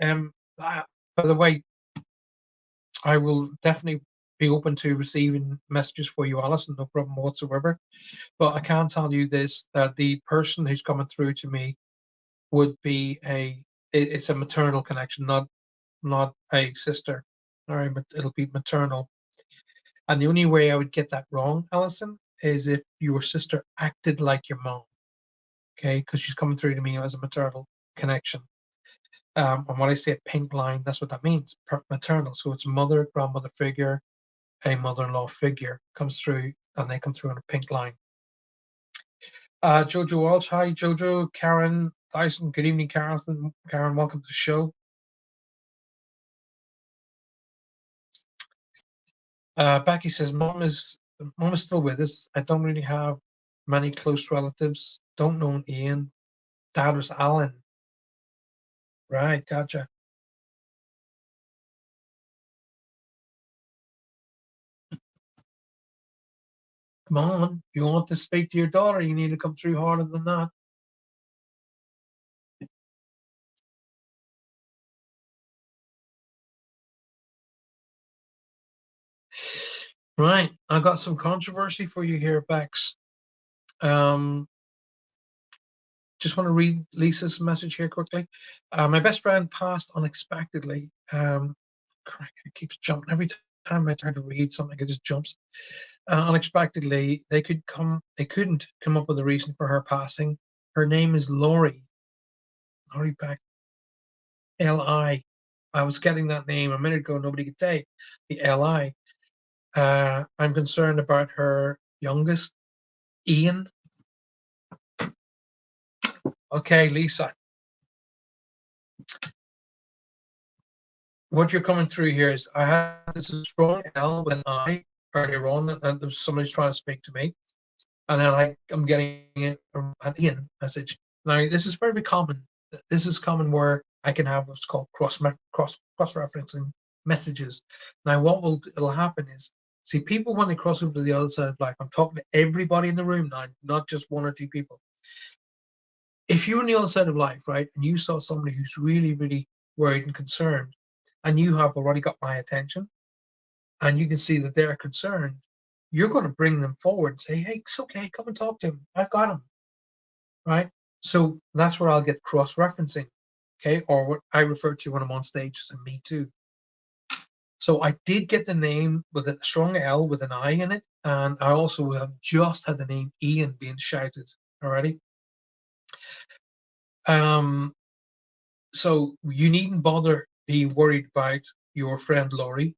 by the way, I will definitely be open to receiving messages for you, Alison, no problem whatsoever. But I can tell you this, that the person who's coming through to me would be it's a maternal connection, not a sister. All right, but it'll be maternal. And the only way I would get that wrong, Alison, is if your sister acted like your mom. Okay, because she's coming through to me as a maternal connection. And when I say a pink line, that's what that means, maternal. So it's mother, grandmother figure, a mother-in-law figure comes through, and they come through on a pink line. Jojo Walsh, hi Jojo. Karen Dyson, good evening, Karen. Karen, welcome to the show. Becky says, Mom is still with us. I don't really have many close relatives. Don't know Ian. Dad was Alan. Right, gotcha. Come on, if you want to speak to your daughter, you need to come through harder than that. Right, I got some controversy for you here, Bex. Just want to read Lisa's message here quickly. My best friend passed unexpectedly. It keeps jumping every time I try to read something. It just jumps. Unexpectedly, they couldn't come up with a reason for her passing. Her name is Laurie. Laurie Beck. L.I. I was getting that name a minute ago. Nobody could say the L.I. I'm concerned about her youngest, Ian. Okay, Lisa. What you're coming through here is I had this strong L with an I earlier on, and somebody's trying to speak to me, and then I'm getting an Ian message. Now this is very common. This is common where I can have what's called cross referencing messages. Now what will happen is, see, people when they cross over to the other side of life, I'm talking to everybody in the room now, not just one or two people. If you're on the other side of life, right, and you saw somebody who's really, really worried and concerned, and you have already got my attention, and you can see that they're concerned, you're going to bring them forward and say, hey, it's okay, come and talk to him. I've got him, right? So that's where I'll get cross-referencing, okay? Or what I refer to when I'm on stage as a me too. So I did get the name with a strong L with an I in it, and I also have just had the name Ian being shouted already. So you needn't bother being worried about your friend Laurie,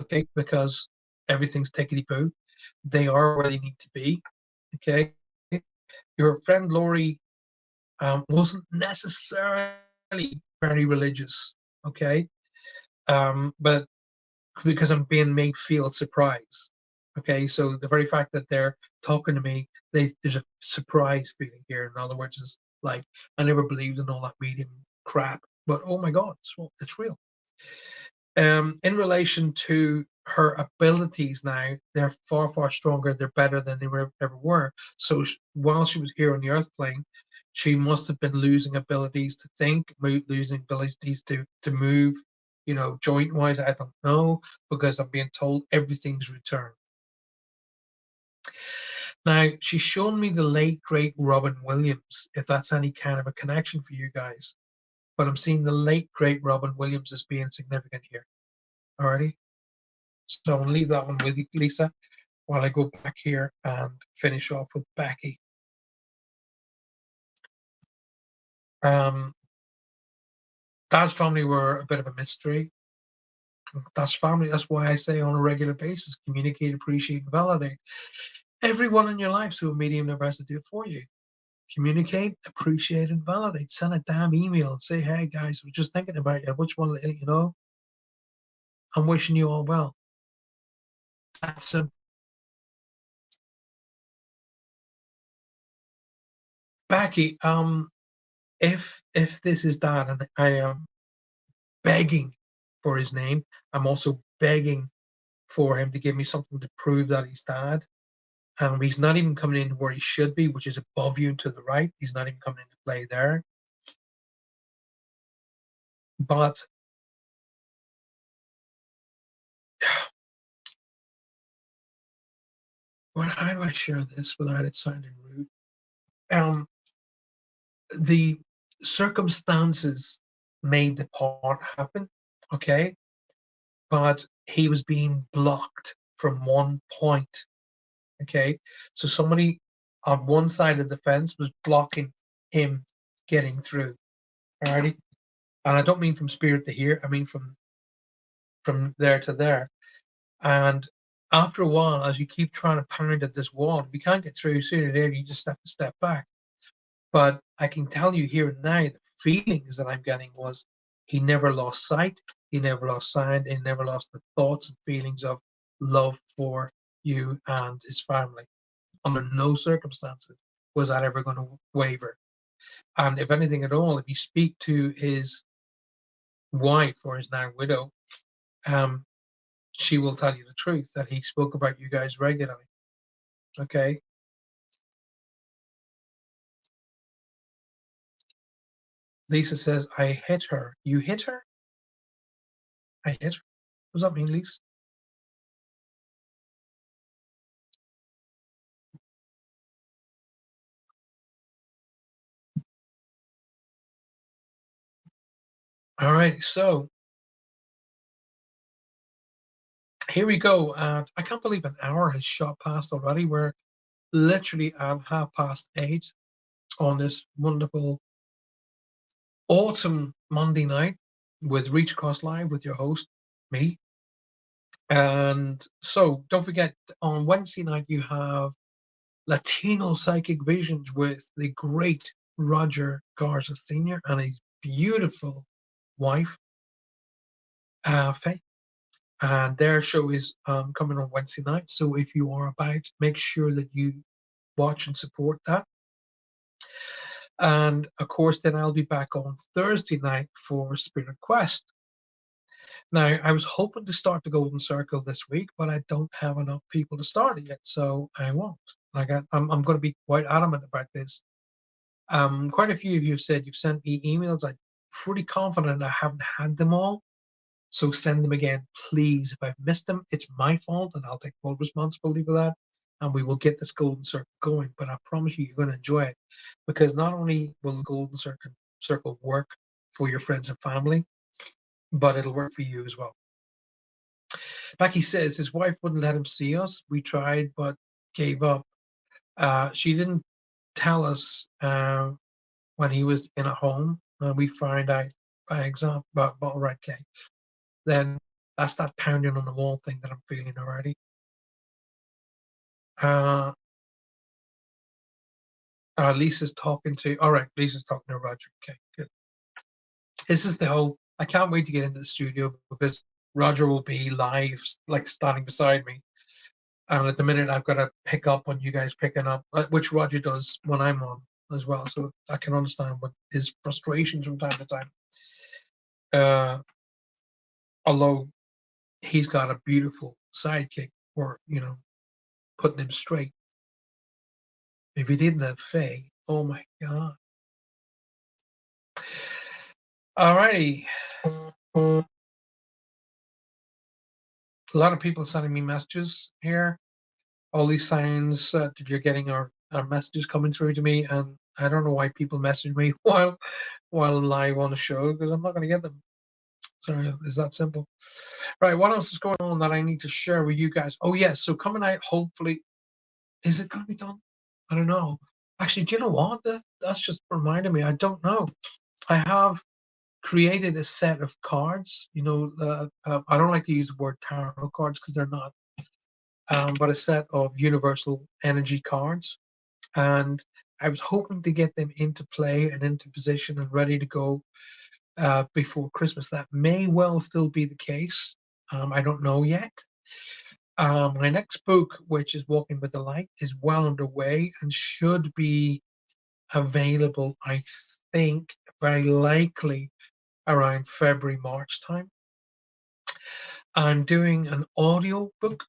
okay? Because everything's tickety-poo. They are where they need to be, okay? Your friend Laurie wasn't necessarily very religious, okay? But because I'm being made feel surprise, okay? So the very fact that they're talking to me, there's a surprise feeling here. In other words, it's like, I never believed in all that medium crap, but oh my God, it's real. In relation to her abilities now, they're far, far stronger. They're better than they ever were. So while she was here on the Earth plane, she must have been losing abilities to think, losing abilities to move, joint wise. I don't know, because I'm being told everything's returned. Now, she's shown me the late, great Robin Williams, if that's any kind of a connection for you guys. But I'm seeing the late, great Robin Williams as being significant here. Alrighty? So I'm going to leave that one with you, Lisa, while I go back here and finish off with Becky. Dad's family were a bit of a mystery. Dad's family, that's why I say on a regular basis, communicate, appreciate, and validate. Everyone in your life through a medium never has to do it for you. Communicate, appreciate, and validate. Send a damn email and say, hey guys, I was just thinking about you. Which one, I'm wishing you all well. That's simple. Becky, if this is Dad, and I am begging for his name, I'm also begging for him to give me something to prove that he's Dad. He's not even coming in where he should be, which is above you and to the right. He's not even coming into play there. But how do I share this without it sounding rude? The circumstances made the part happen, okay? But he was being blocked from one point, okay? So somebody on one side of the fence was blocking him getting through, alrighty? And I don't mean from spirit to here, I mean from there to there. And after a while, as you keep trying to pound at this wall, if you can't get through sooner or later, you just have to step back. But I can tell you here and now, the feelings that I'm getting was he never lost sight, he never lost sound, he never lost the thoughts and feelings of love for you and his family. Under no circumstances was that ever going to waver. And if anything at all, if you speak to his wife or his now widow, she will tell you the truth that he spoke about you guys regularly. Okay. Lisa says, I hit her. You hit her? I hit her. What does that mean, Lisa? All right, so here we go. I can't believe an hour has shot past already. We're literally at 8:30 on this wonderful autumn Monday night with Reach Across Live with your host, me. And so don't forget, on Wednesday night, you have Latino Psychic Visions with the great Roger Garza Sr. and his beautiful wife, Faye. And their show is coming on Wednesday night. So if you are about, make sure that you watch and support that. And of course, then I'll be back on Thursday night for Spirit Quest. Now, I was hoping to start the Golden Circle this week, but I don't have enough people to start it yet, so I won't. Like I'm going to be quite adamant about this. Quite a few of you have said you've sent me emails. I'm pretty confident I haven't had them all, so send them again, please. If I've missed them, it's my fault, and I'll take full responsibility for that. And we will get this Golden Circle going. But I promise you, you're going to enjoy it, because not only will the Golden Circle work for your friends and family, but it'll work for you as well. Becky says his wife wouldn't let him see us. We tried, but gave up. She didn't tell us when he was in a home. We find out by example, but all right, okay. Then that's that pounding on the wall thing that I'm feeling already. Lisa's talking to. All right, Lisa's talking to Roger. Okay, good. This is the whole. I can't wait to get into the studio because Roger will be live, like standing beside me. And at the minute, I've got to pick up on you guys picking up, which Roger does when I'm on as well. So I can understand what his frustrations from time to time. Although he's got a beautiful sidekick for, putting him straight. If he didn't have Faye, oh my God. Alrighty. A lot of people sending me messages here. All these signs that you're getting are messages coming through to me, and I don't know why people message me while I'm live on the show, because I'm not going to get them. So it's that simple. Right, what else is going on that I need to share with you guys? Oh yes, so coming out, hopefully, is it going to be done? I don't know. Actually, do you know what? That's just reminded me. I don't know. I have created a set of cards. I don't like to use the word tarot cards because they're not, but a set of universal energy cards. And I was hoping to get them into play and into position and ready to go before Christmas. That may well still be the case. I don't know yet. My next book, which is Walking with the Light, is well underway and should be available, I think, very likely around February, March time. I'm doing an audio book,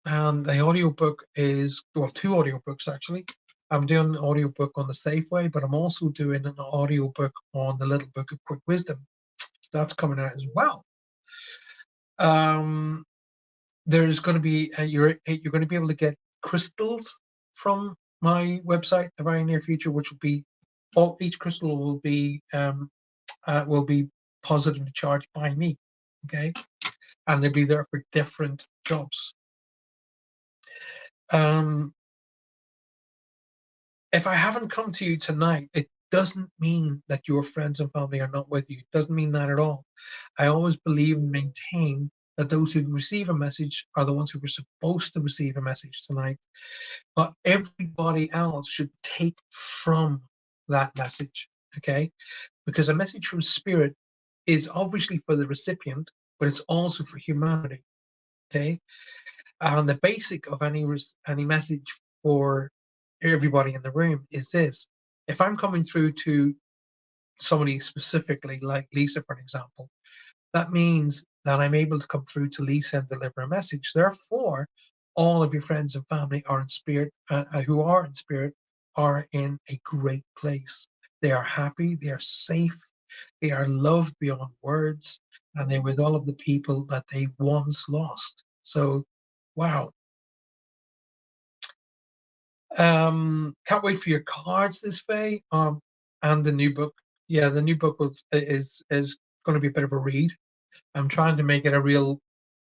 and the audio book is, well, two audiobooks actually. I'm doing an audio book on the Safeway, but I'm also doing an audio book on the Little Book of Quick Wisdom. That's coming out as well. There's going to be you're going to be able to get crystals from my website in the very near future, which will be each crystal will be positively charged by me, okay, and they'll be there for different jobs. If I haven't come to you tonight, it doesn't mean that your friends and family are not with you. It doesn't mean that at all. I always believe and maintain that those who receive a message are the ones who were supposed to receive a message tonight. But everybody else should take from that message, okay? Because a message from spirit is obviously for the recipient, but it's also for humanity, okay? And the basic of any message for everybody in the room is this: if I'm coming through to somebody specifically, like Lisa, for example, that means that I'm able to come through to Lisa and deliver a message. Therefore, all of your friends and family are in spirit, who are in spirit, are in a great place. They are happy, they are safe, they are loved beyond words, and they're with all of the people that they once lost. So, wow. Can't wait for your cards this Faye. And the new book. Yeah, the new book is going to be a bit of a read. I'm trying to make it a real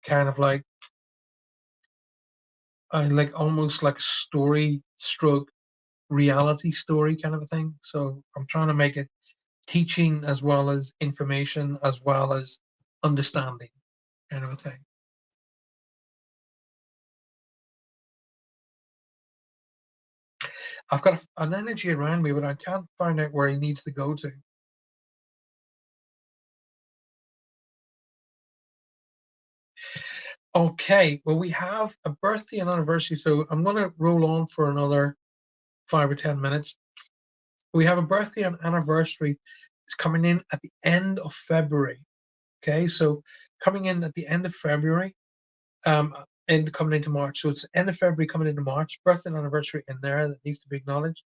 kind of like almost like a story stroke reality story kind of a thing. So I'm trying to make it teaching as well as information as well as understanding kind of a thing. I've got an energy around me, but I can't find out where he needs to go to. Okay, well, we have a birthday and anniversary, so I'm going to roll on for another 5 or 10 minutes. We have a birthday and anniversary. It's coming in at the end of February. Okay, so coming in at the end of February, and coming into March. So it's end of February coming into March. Birthday and anniversary in there that needs to be acknowledged.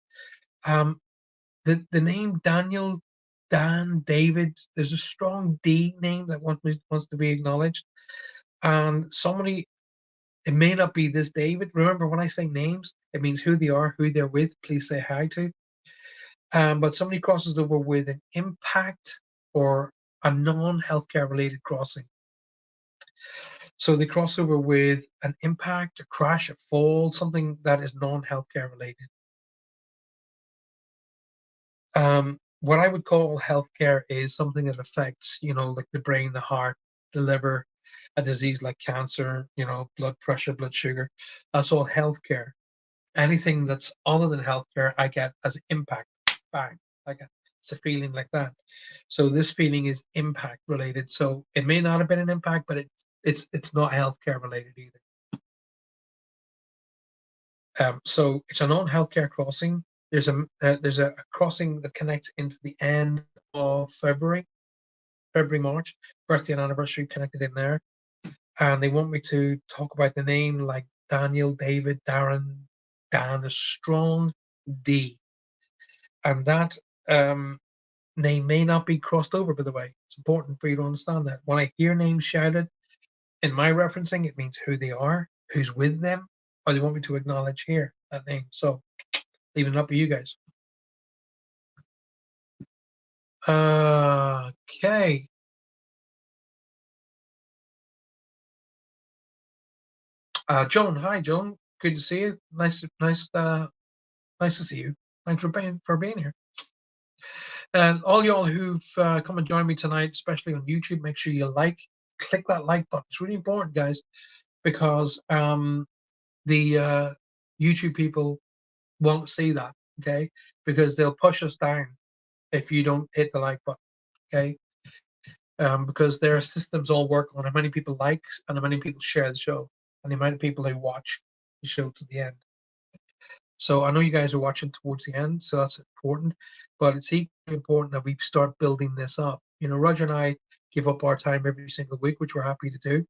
The name Daniel, Dan, David. There's a strong D name that wants to be acknowledged. And somebody, it may not be this David. Remember, when I say names, it means who they are, who they're with. Please say hi to. But somebody crosses over with an impact or a non-healthcare related crossing. So they cross over with an impact, a crash, a fall, something that is non-healthcare related. What I would call healthcare is something that affects, like the brain, the heart, the liver, a disease like cancer, blood pressure, blood sugar. That's all healthcare. Anything that's other than healthcare, I get as impact. Bang. It's a feeling like that. So this feeling is impact related. So it may not have been an impact, but it's not healthcare related either. So it's a non-healthcare crossing. There's a crossing that connects into the end of February, March, birthday and anniversary connected in there. And they want me to talk about the name like Daniel, David, Darren, Dan, a strong D. And that name may not be crossed over, by the way. It's important for you to understand that. When I hear names shouted in my referencing, it means who they are, who's with them, or they want me to acknowledge here that name. So leaving it up to you guys. Okay. Joan, hi, Joan. Good to see you. Nice to see you. Thanks for being here. And all y'all who've come and joined me tonight, especially on YouTube, make sure you click that like button. It's really important, guys, because the YouTube people won't see that, okay? Because they'll push us down if you don't hit the like button, okay? Because their systems all work on how many people likes and how many people share the show and the amount of people who watch the show to the end. So I know you guys are watching towards the end, so that's important. But it's equally important that we start building this up. Roger and I give up our time every single week, which we're happy to do.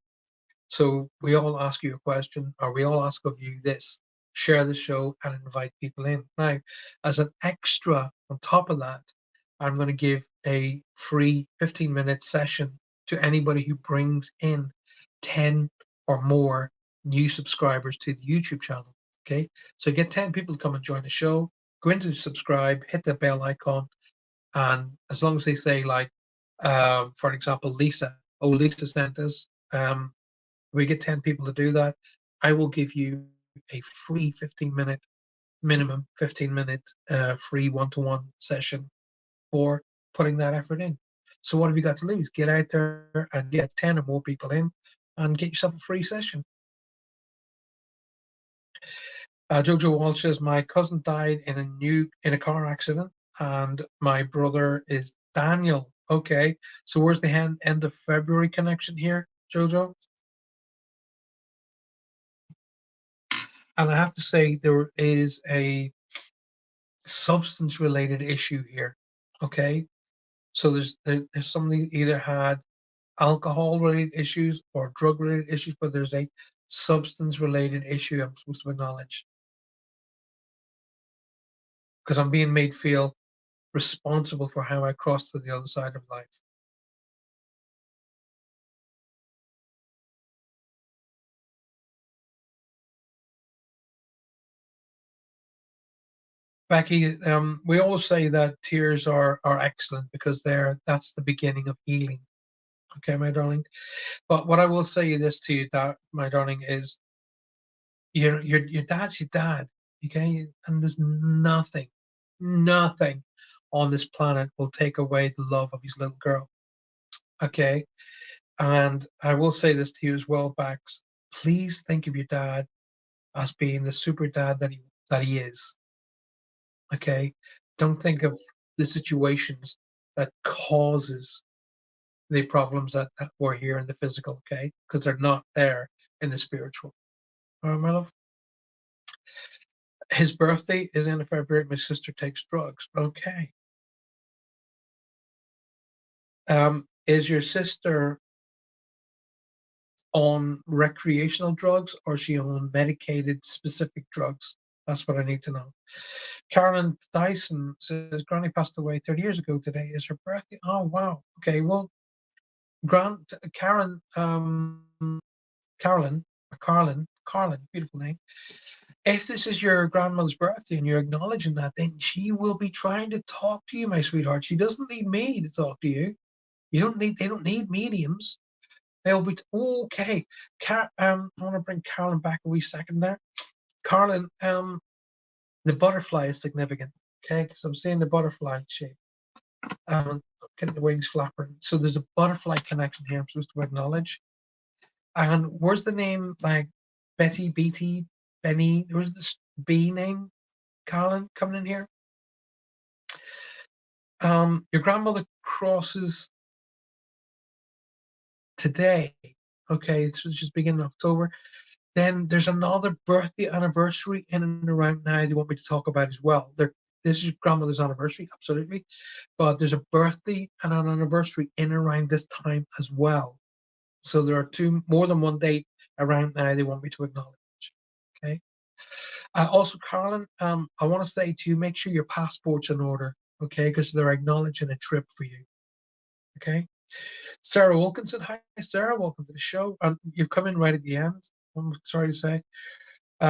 So we all ask you a question, or we all ask of you this: share the show and invite people in. Now, as an extra on top of that, I'm going to give a free 15-minute session to anybody who brings in 10 or more new subscribers to the YouTube channel. Okay, so get 10 people to come and join the show. Go into subscribe, hit the bell icon, and as long as they say, like, for example, Lisa. Oh, Lisa sent us. We get 10 people to do that, I will give you a free 15-minute, minimum 15-minute free one-to-one session for putting that effort in. So what have you got to lose? Get out there and get 10 or more people in and get yourself a free session. Jojo Walsh says, my cousin died in a car accident, and my brother is Daniel. Okay, so where's the end of February connection here, Jojo? And I have to say, there is a substance related issue here. Okay, so there's somebody either had alcohol related issues or drug related issues, but there's a substance related issue I'm supposed to acknowledge, because I'm being made feel responsible for how I crossed to the other side of life. Becky, we always say that tears are excellent because that's the beginning of healing. Okay, my darling. But what I will say this to you, that my darling, is your dad's your dad. Okay, and there's nothing on this planet will take away the love of his little girl. Okay, and I will say this to you as well, Bax. Please think of your dad as being the super dad that he is. Okay, don't think of the situations that causes the problems that were here in the physical, okay? Because they're not there in the spiritual. All right, my love. His birthday is in February. My sister takes drugs. Okay. Is your sister on recreational drugs or is she on medicated specific drugs? That's what I need to know. Carolyn Dyson says Granny passed away 30 years ago today. Is her birthday? Oh wow. Okay, well, Karen, Carlin, beautiful name. If this is your grandmother's birthday and you're acknowledging that, then she will be trying to talk to you, my sweetheart. She doesn't need me to talk to you. They don't need mediums. They'll be okay. I want to bring Carolyn back a wee second there. Carolyn, the butterfly is significant. Okay, because I'm seeing the butterfly shape. Getting the wings flapping. So there's a butterfly connection here I'm supposed to acknowledge. And where's the name like Betty, BT, Benny? Where's this B name? Carolyn coming in here. Your grandmother crosses today. Okay, so it's just beginning of October. Then there's another birthday anniversary in and around now they want me to talk about as well. This is your grandmother's anniversary, absolutely. But there's a birthday and an anniversary in around this time as well. So there are more than one date around now they want me to acknowledge. Okay. Also, Carolyn, I want to say to you, make sure your passport's in order, okay? Because they're acknowledging a trip for you. Okay. Sarah Wilkinson, hi Sarah, welcome to the show. You've come in right at the end. I'm sorry to say.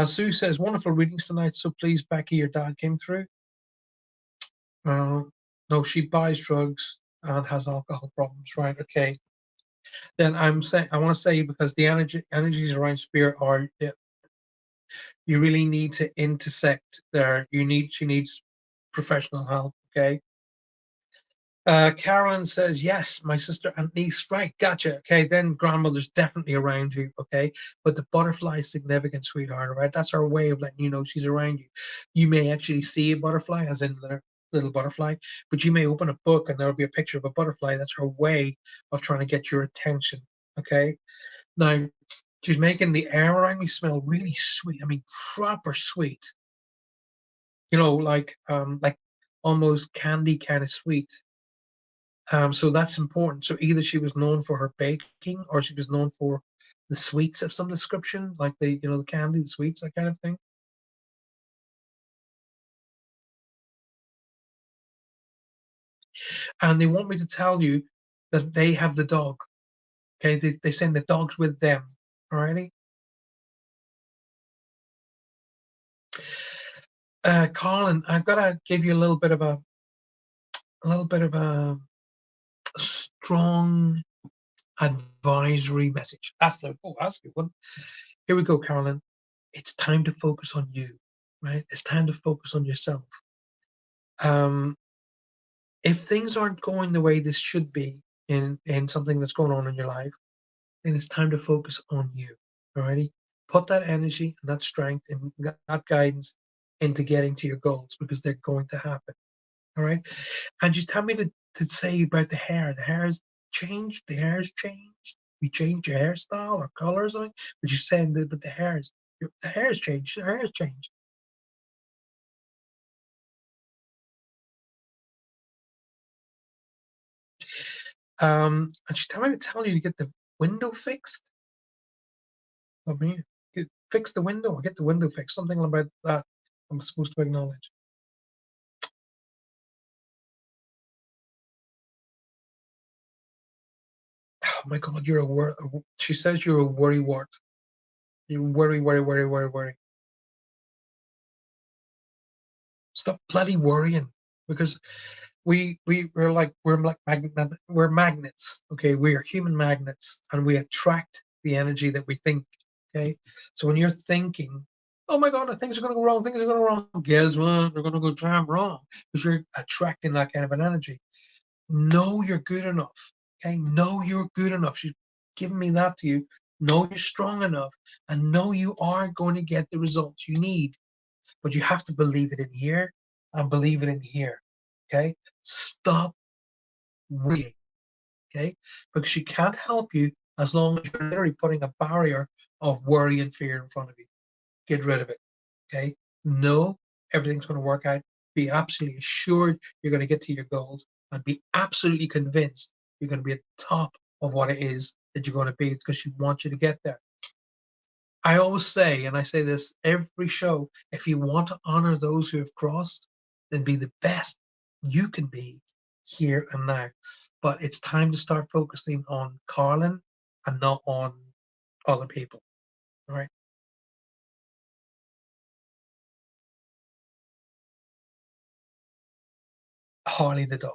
Sue says, wonderful readings tonight. So please, Becky, your dad came through. No, she buys drugs and has alcohol problems, right? Okay. Then I want to say because the energies around spirit are, you really need to intersect there. She needs professional help. Okay. Carolyn says, yes, my sister and niece. Right, gotcha. Okay, then grandmother's definitely around you. Okay, but the butterfly is significant, sweetheart. Right, that's our way of letting you know she's around you. You may actually see a butterfly, as in the little butterfly, but you may open a book and there'll be a picture of a butterfly. That's her way of trying to get your attention. Okay, now she's making the air around me smell really sweet. I mean, proper sweet. You know, like almost candy kind of sweet. So that's important. So either she was known for her baking or she was known for the sweets of some description, like the candy, the sweets, that kind of thing. And they want me to tell you that they have the dog. Okay, they send the dogs with them. Alrighty. Colin, I've got to give you a little bit of a strong advisory message. That's a good one. Here we go, Carolyn. It's time to focus on you, right? It's time to focus on yourself. If things aren't going the way this should be in something that's going on in your life, then it's time to focus on you. Alrighty? Put that energy and that strength and that guidance into getting to your goals because they're going to happen. All right. And just tell me to say about the hair. The hair has changed. The hair has changed. You changed your hairstyle or color or something. But you're saying that the hair has changed. The hair has changed. And she's telling me to tell you to get the window fixed. I mean, fix the window or get the window fixed. Something about that I'm supposed to acknowledge. Oh my God, you're a wor. She says you're a worrywart. You worry, worry, worry, worry, worry. Stop bloody worrying because we're magnets. Okay, we are human magnets, and we attract the energy that we think. Okay, so when you're thinking, oh my God, things are going to go wrong, things are going to go wrong, guess what? They're going to go damn wrong because you're attracting that kind of an energy. Know you're good enough. Okay, know you're good enough. She's giving me that to you. Know you're strong enough, and know you are going to get the results you need. But you have to believe it in here, and believe it in here. Okay? Stop worrying. Okay? Because she can't help you as long as you're literally putting a barrier of worry and fear in front of you. Get rid of it. Okay? Know everything's going to work out. Be absolutely assured you're going to get to your goals, and be absolutely convinced you're going to be at the top of what it is that you're going to be, because she wants you to get there. I always say, and I say this every show, if you want to honor those who have crossed, then be the best you can be here and now. But it's time to start focusing on Carlin and not on other people. All right. Harley the dog.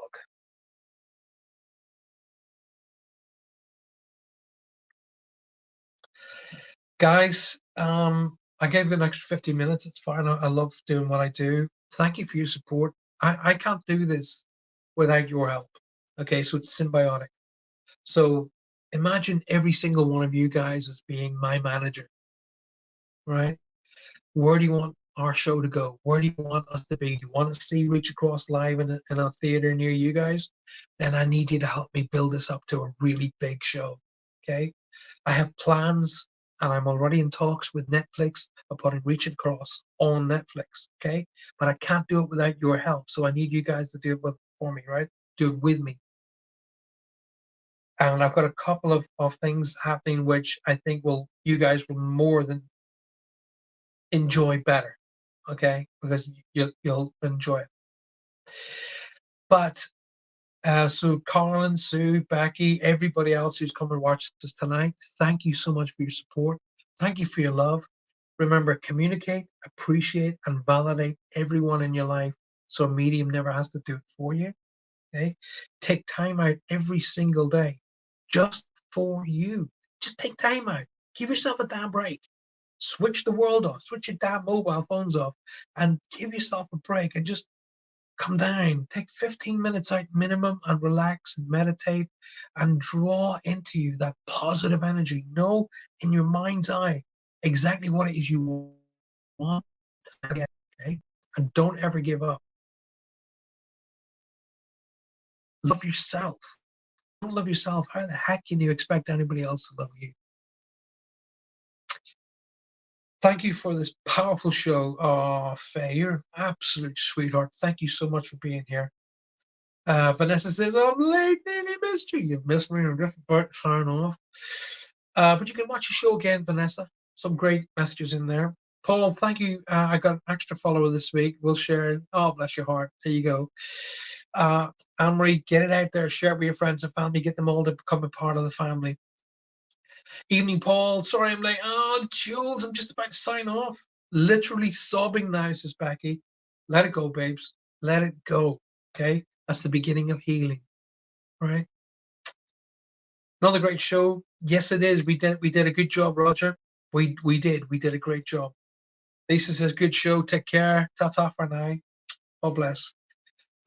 Guys, I gave you an extra 50 minutes. It's fine. I love doing what I do. Thank you for your support. I can't do this without your help. Okay, so it's symbiotic. So imagine every single one of you guys as being my manager, right? Where do you want our show to go? Where do you want us to be? You want to see Reach Across live in a theater near you guys? Then I need you to help me build this up to a really big show. Okay. I have plans, and I'm already in talks with Netflix of putting Reach Across on Netflix. Okay. But I can't do it without your help. So I need you guys to do it for me, right? Do it with me. And I've got a couple of things happening which I think you guys will more than enjoy better, okay? Because you'll enjoy it. But so Colin, Sue, Becky, everybody else who's come and watched this tonight, thank you so much for your support. Thank you for your love. Remember, communicate, appreciate, and validate everyone in your life so a medium never has to do it for you. Okay? Take time out every single day just for you. Just take time out. Give yourself a damn break. Switch the world off. Switch your damn mobile phones off and give yourself a break and just come down. Take 15 minutes out minimum and relax and meditate and draw into you that positive energy. Know in your mind's eye exactly what it is you want to get, okay? And don't ever give up. Love yourself. Don't love yourself, how the heck can you expect anybody else to love you? Thank you for this powerful show. Oh, Faye, you're an absolute sweetheart. Thank you so much for being here. Vanessa says, I'm late, nearly missed you. You've missed me in a different part to sign off. But you can watch the show again, Vanessa. Some great messages in there. Paul, thank you. I got an extra follower this week. We'll share it. Oh, bless your heart. There you go. Anne-Marie, get it out there. Share it with your friends and family. Get them all to become a part of the family. Evening, Paul. Sorry I'm late. Oh, Jules, I'm just about to sign off. Literally sobbing now, says Becky. Let it go, babes. Let it go. Okay? That's the beginning of healing. Right? Another great show. Yes, it is. We did a good job, Roger. We did a great job. Lisa says, good show. Take care. Ta-ta for now. God bless.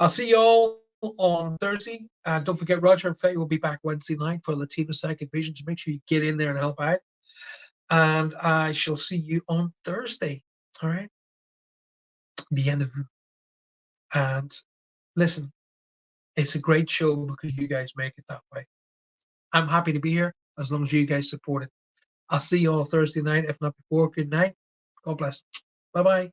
I'll see you all on Thursday. And don't forget, Roger and Faye will be back Wednesday night for Latino Psychic Vision. So make sure you get in there and help out. And I shall see you on Thursday. All right. The end of it. And listen, it's a great show because you guys make it that way. I'm happy to be here as long as you guys support it. I'll see you all Thursday night, if not before. Good night. God bless. Bye bye.